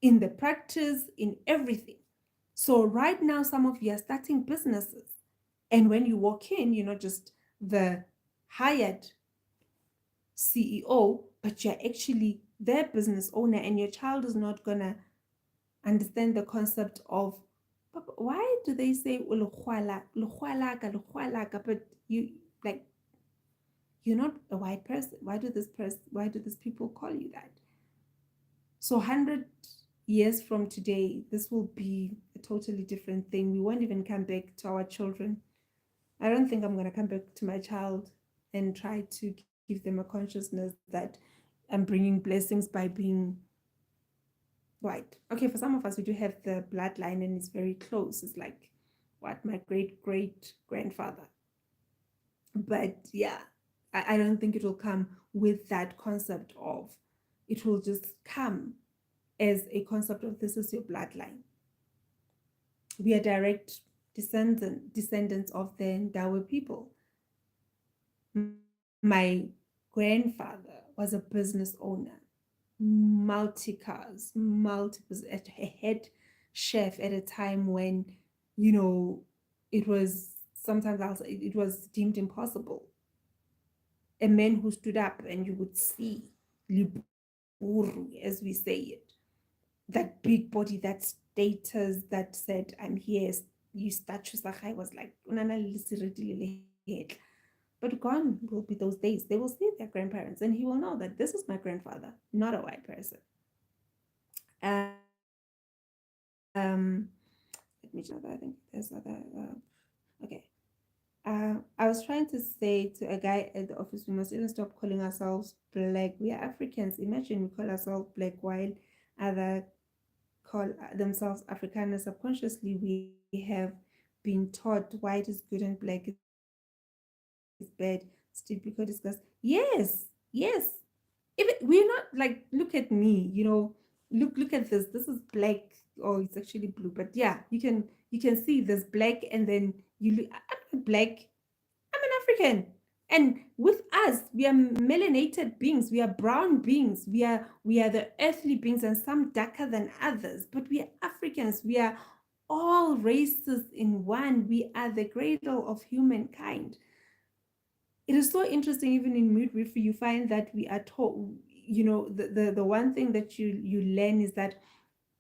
in the practice, in everything. So right now, some of you are starting businesses, and when you walk in, you're not just the hired CEO, but you're actually their business owner, and your child is not gonna understand the concept of, why do they say but you, like, you're not a white person. Why do these people call you that? So 100 years from today, this will be a totally different thing. We won't even come back to our children. I don't think I'm going to come back to my child and try to give them a consciousness that I'm bringing blessings by being white. Okay, for some of us, we do have the bloodline and it's very close. It's like, what, my great great grandfather. But yeah, I don't think it will come with that concept of, it will just come as a concept of this is your bloodline. We are direct descendants of the Ndawe people. My grandfather was a business owner, multi cars, multiple, a head chef at a time when, you know, it was sometimes also it was deemed impossible. A man who stood up and you would see Liburu, as we say it, that big body, that status that said, I'm here, you statue Sakai was like, but gone will be those days. They will see their grandparents and he will know that this is my grandfather, not a white person. Let me just another, I think there's other, okay. I was trying to say to a guy at the office, we must even stop calling ourselves black. We are Africans. Imagine we call ourselves black while other call themselves Afrikaners. Subconsciously, we have been taught white is good and black is bad. Still, because discuss. Yes. Even we're not like, look at me. Look at this. This is black. Oh, it's actually blue. But yeah, you can see this black, and then you look. I'm not black. I'm an African. And with us, we are melanated beings. We are brown beings. We are the earthly beings, and some darker than others. But we are Africans. We are all races in one. We are the cradle of humankind. It is so interesting, even in midwifery, you find that we are taught, the one thing that you learn is that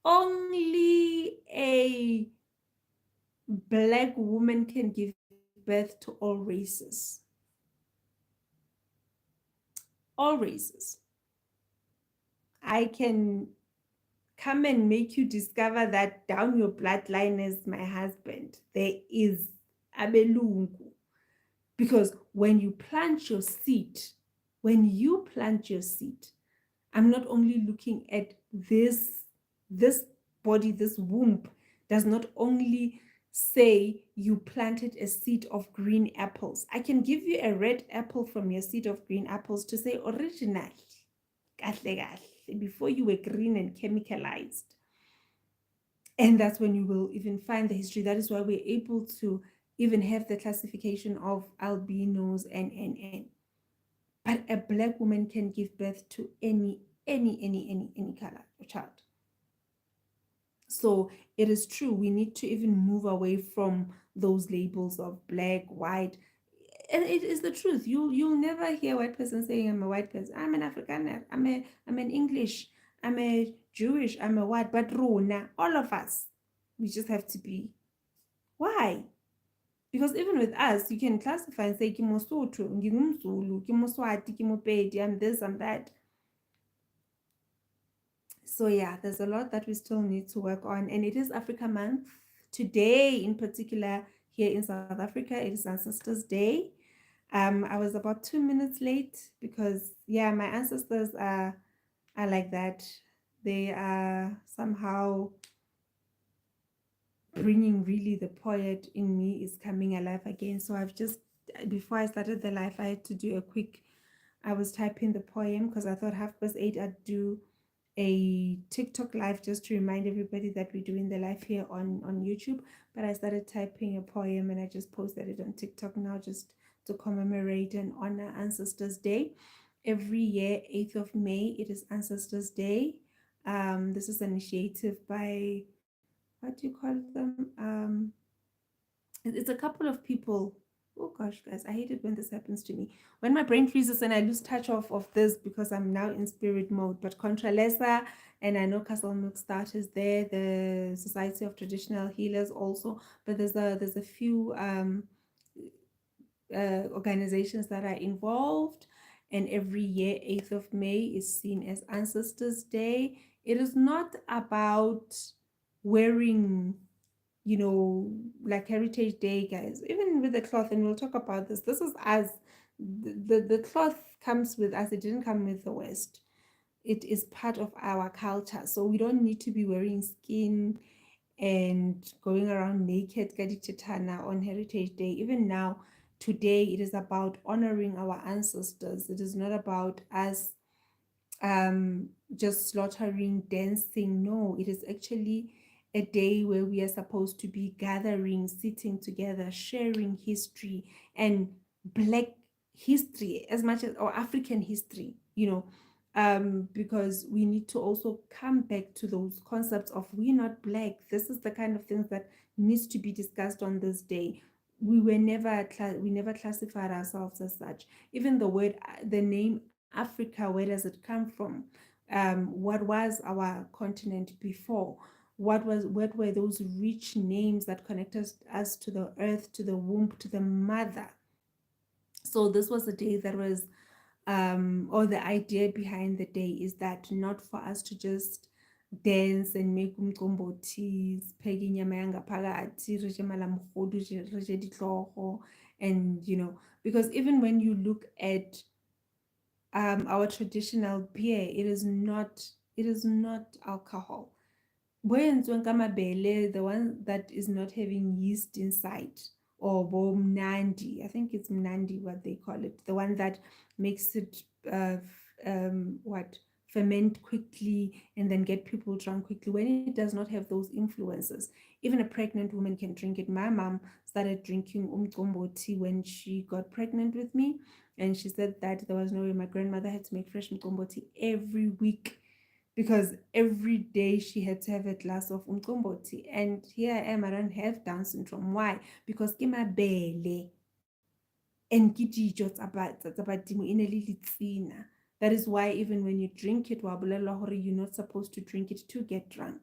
only a black woman can give birth to all races. All races. I can come and make you discover that down your bloodline is my husband. There is abelungu. Because when you plant your seed, I'm not only looking at this body, this womb does not only say you planted a seed of green apples. I can give you a red apple from your seed of green apples to say original, before you were green and chemicalized. And that's when you will even find the history. That is why we're able to even have the classification of albinos and. But a black woman can give birth to any color of child. So it is true, we need to even move away from those labels of black, white. And it is the truth. You'll never hear a white person saying, I'm a white person. I'm an Afrikaner. I'm an English. I'm a Jewish. I'm a white. But Rona, all of us, we just have to be. Why? Because even with us, you can classify and say, Kimo Sotho, Ngimzulu, Kimo Swati, Kimo Pedi, I'm this, I'm that. So yeah, there's a lot that we still need to work on. And it is Africa Month. Today, in particular, here in South Africa, it is Ancestors Day. I was about 2 minutes late because yeah, my ancestors are like that. They are somehow bringing really the poet in me is coming alive again. So I've just, before I started the live, I had to do a quick, I was typing the poem because I thought 8:30 I'd do a TikTok live just to remind everybody that we're doing the live here on YouTube. But I started typing a poem and I just posted it on TikTok now just to commemorate and honor Ancestors Day. Every year, 8th of May, it is Ancestors Day. This is an initiative by, what do you call them? It's a couple of people. Oh gosh, guys, I hate it when this happens to me. When my brain freezes and I lose touch of this because I'm now in spirit mode. But Contralesa, and I know Castle Milk Start is there, the Society of Traditional Healers also, but there's a few organizations that are involved. And every year, 8th of May is seen as Ancestors Day. It is not about wearing, like Heritage Day, guys, even with the cloth, and we'll talk about this. This is us. The cloth comes with us. It didn't come with the West. It is part of our culture. So we don't need to be wearing skin and going around naked on Heritage Day. Even now, today it is about honoring our ancestors. It is not about us just slaughtering, dancing. No, it is actually a day where we are supposed to be gathering, sitting together, sharing history and black history as much as or African history, because we need to also come back to those concepts of we're not black. This is the kind of things that needs to be discussed on this day. We never classified ourselves as such. Even the name Africa, where does it come from? What was our continent before? What were those rich names that connect us to the earth, to the womb, to the mother? So this was a day that was or the idea behind the day is that not for us to just dance and make umqombothi, sipheke inyama yangaphakathi, reje malamogodu, reje ditlhogo, and because even when you look at our traditional beer, it is not alcohol. The one that is not having yeast inside, or mnandi, I think it's mnandi what they call it, the one that makes it what ferment quickly and then get people drunk quickly. When it does not have those influences, even a pregnant woman can drink it. My mom started drinking umqombothi when she got pregnant with me, and she said that there was no way my grandmother had to make fresh mqombothi every week because every day she had to have a glass of umqombothi. And here I am, I don't have Down syndrome. Why? Because ke mabele and ke dijo tsa badimo e ne le letsina. That is why even when you drink it, you're not supposed to drink it to get drunk.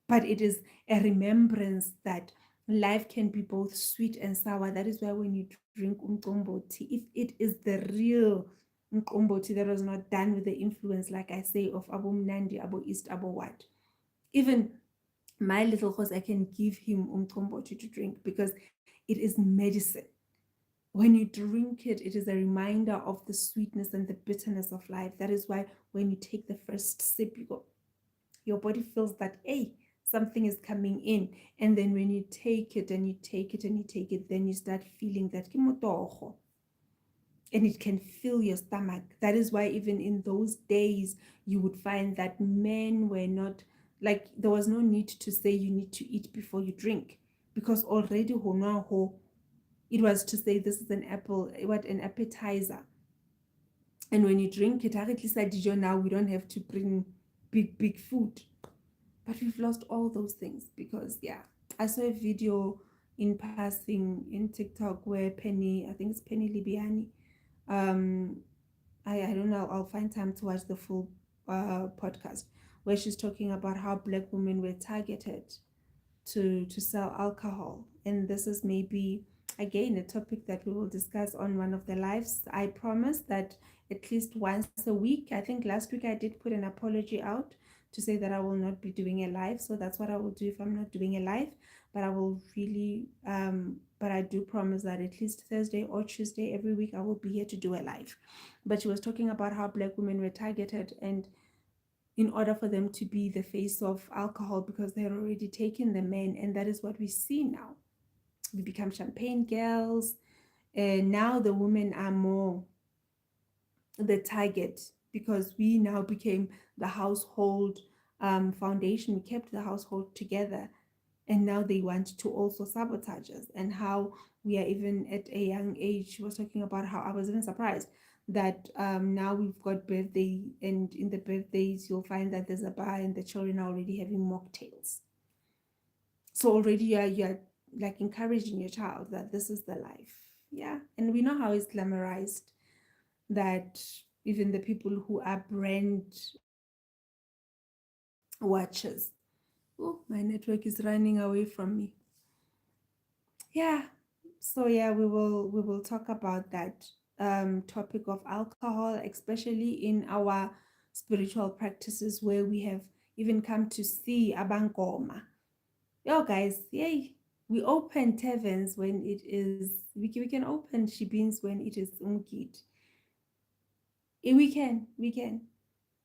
But it is a remembrance that life can be both sweet and sour. That is why when you drink umqombothi, if it is the real umqombothi that was not done with the influence, like I say, of Abu Mnandi, Abu East, Abu what, even my little horse, I can give him umqombothi to drink because it is medicine. When you drink it, it is a reminder of the sweetness and the bitterness of life. That is why when you take the first sip, your body feels that, hey, something is coming in. And then when you take it and you take it and you take it, then you start feeling that and it can fill your stomach. That is why even in those days, you would find that men were not, like, there was no need to say you need to eat before you drink, because already it was to say this is an appetizer. And when you drink it, now we don't have to bring big food. But we've lost all those things because, yeah, I saw a video in passing in TikTok where I think it's Penny Libiani, I don't know, I'll find time to watch the full podcast, where she's talking about how black women were targeted to sell alcohol. And this is maybe again a topic that we will discuss on one of the lives. I promise that at least once a week, I think last week I did put an apology out to say that I will not be doing a live, so that's what I will do if I'm not doing a live. But I will really but I do promise that at least Thursday or Tuesday every week I will be here to do a live. But she was talking about how black women were targeted, and in order for them to be the face of alcohol, because they had already taken the men. And that is what we see now. We become champagne girls, and now the women are more the target, because we now became the household foundation. We kept the household together, and now they want to also sabotage us. And how we are even at a young age. She was talking about how I was even surprised that now we've got birthday, and in the birthdays you'll find that there's a bar and the children are already having mocktails. So already you're like encouraging your child that this is the life. Yeah. And we know how it's glamorized, that even the people who are brand watchers. Oh, my network is running away from me. Yeah. So yeah, we will talk about that topic of alcohol, especially in our spiritual practices, where we have even come to see abankoma. Yo guys, yay! We open taverns when it is, we can open shibins when it is umgid. We can,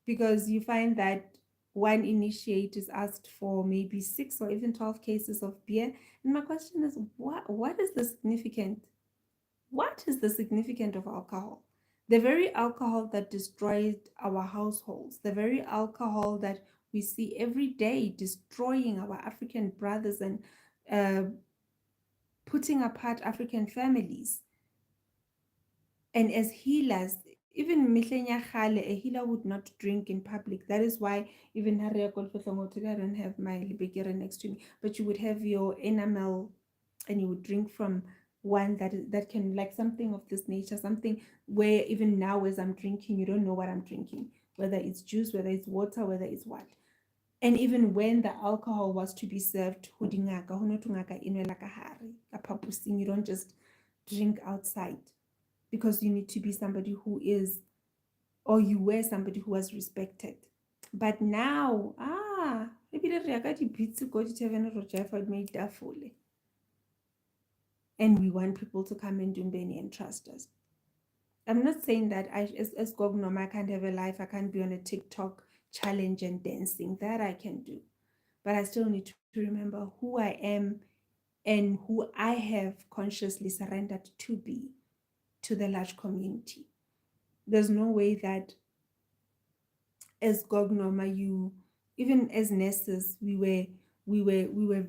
because you find that one initiate is asked for maybe 6 or even 12 cases of beer. And my question is, what is the significance? What is the significance of alcohol? The very alcohol that destroyed our households, the very alcohol that we see every day destroying our African brothers and uh, putting apart African families. And as healers, even mehleng ya kgale, a healer would not drink in public. That is why even Harry today I don't have my libekere next to me, but you would have your enamel and you would drink from one that can, like something of this nature, something where even now as I'm drinking, you don't know what I'm drinking, whether it's juice, whether it's water, whether it's what. And even when the alcohol was to be served, you don't just drink outside, because you need to be somebody who is, or you were somebody who was respected. But now, and we want people to come and do Mbeni and trust us. I'm not saying that as Noma, I can't have a life, I can't be on a TikTok challenge and dancing. That I can do. But I still need to remember who I am and who I have consciously surrendered to be to the large community. There's no way that as Gognoma, you, even as nurses, we were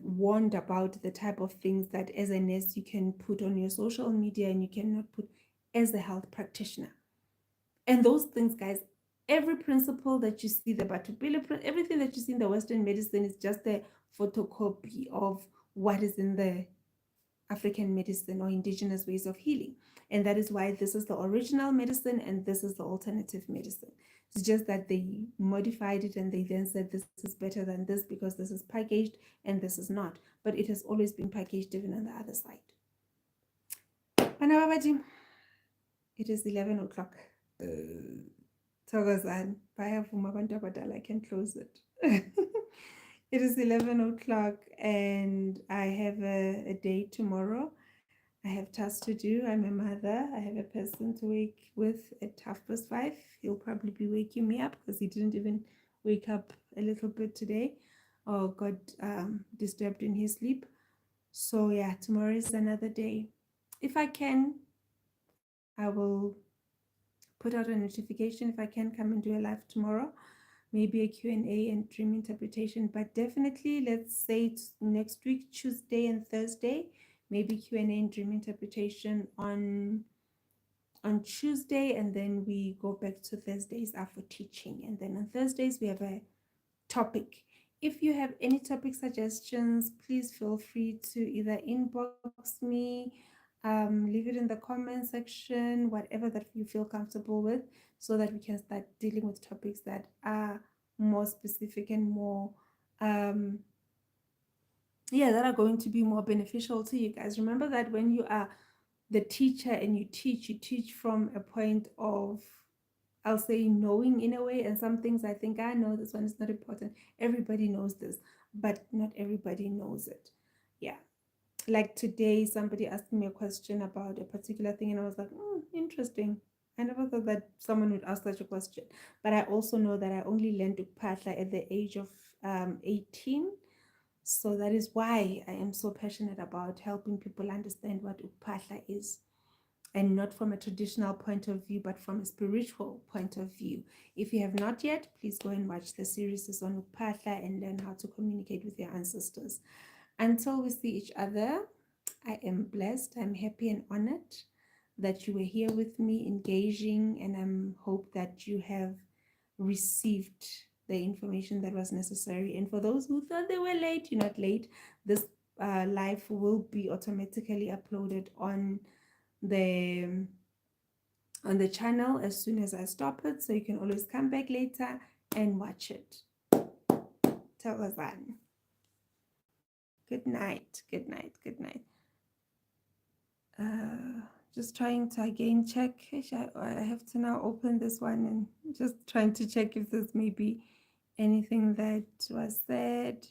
warned about the type of things that as a nurse you can put on your social media and you cannot put as a health practitioner. And those things, guys, every principle that you see, the Batupile, everything that you see in the Western medicine is just a photocopy of what is in the African medicine or indigenous ways of healing. And that is why this is the original medicine and this is the alternative medicine. It's just that they modified it and they then said this is better than this because this is packaged and this is not. But it has always been packaged even on the other side. It is 11 o'clock. Thokozani, I can close it. It is 11 o'clock and I have a date tomorrow. I have tasks to do. I'm a mother. I have a person to wake with at 5:30. He'll probably be waking me up because he didn't even wake up a little bit today or got disturbed in his sleep. So yeah, tomorrow is another day. If I can, I will put out a notification if I can come and do a live tomorrow, maybe a Q&A and dream interpretation, but definitely let's say it's next week, Tuesday and Thursday, maybe Q&A and dream interpretation on Tuesday, and then we go back to Thursdays are for teaching, and then on Thursdays we have a topic. If you have any topic suggestions, please feel free to either inbox me, leave it in the comment section, whatever that you feel comfortable with, so that we can start dealing with topics that are more specific and more that are going to be more beneficial to you guys. Remember that when you are the teacher and you teach from a point of, I'll say, knowing in a way, and some things I think I know this one is not important. Everybody knows this, but not everybody knows it. Yeah. Like today, somebody asked me a question about a particular thing, and I was like, interesting. I never thought that someone would ask such a question. But I also know that I only learned Ukpatla at the age of 18. So that is why I am so passionate about helping people understand what Ukpatla is, and not from a traditional point of view, but from a spiritual point of view. If you have not yet, please go and watch the series on Ukpatla and learn how to communicate with your ancestors. Until we see each other, I am blessed, I'm happy and honored that you were here with me engaging, and I hope that you have received the information that was necessary. And for those who thought they were late, you're not late. This live will be automatically uploaded on the channel as soon as I stop it, so you can always come back later and watch it. Thokozani. Good night, good night, good night. Just trying to again check. I have to now open this one and just trying to check if there's maybe anything that was said.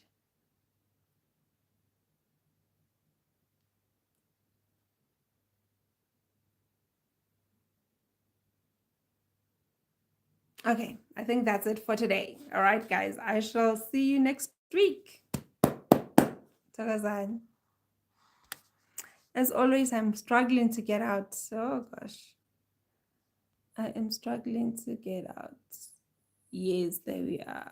Okay, I think that's it for today. All right, guys, I shall see you next week. Thokozani. As always, I'm struggling to get out. Oh gosh. I am struggling to get out. Yes, there we are.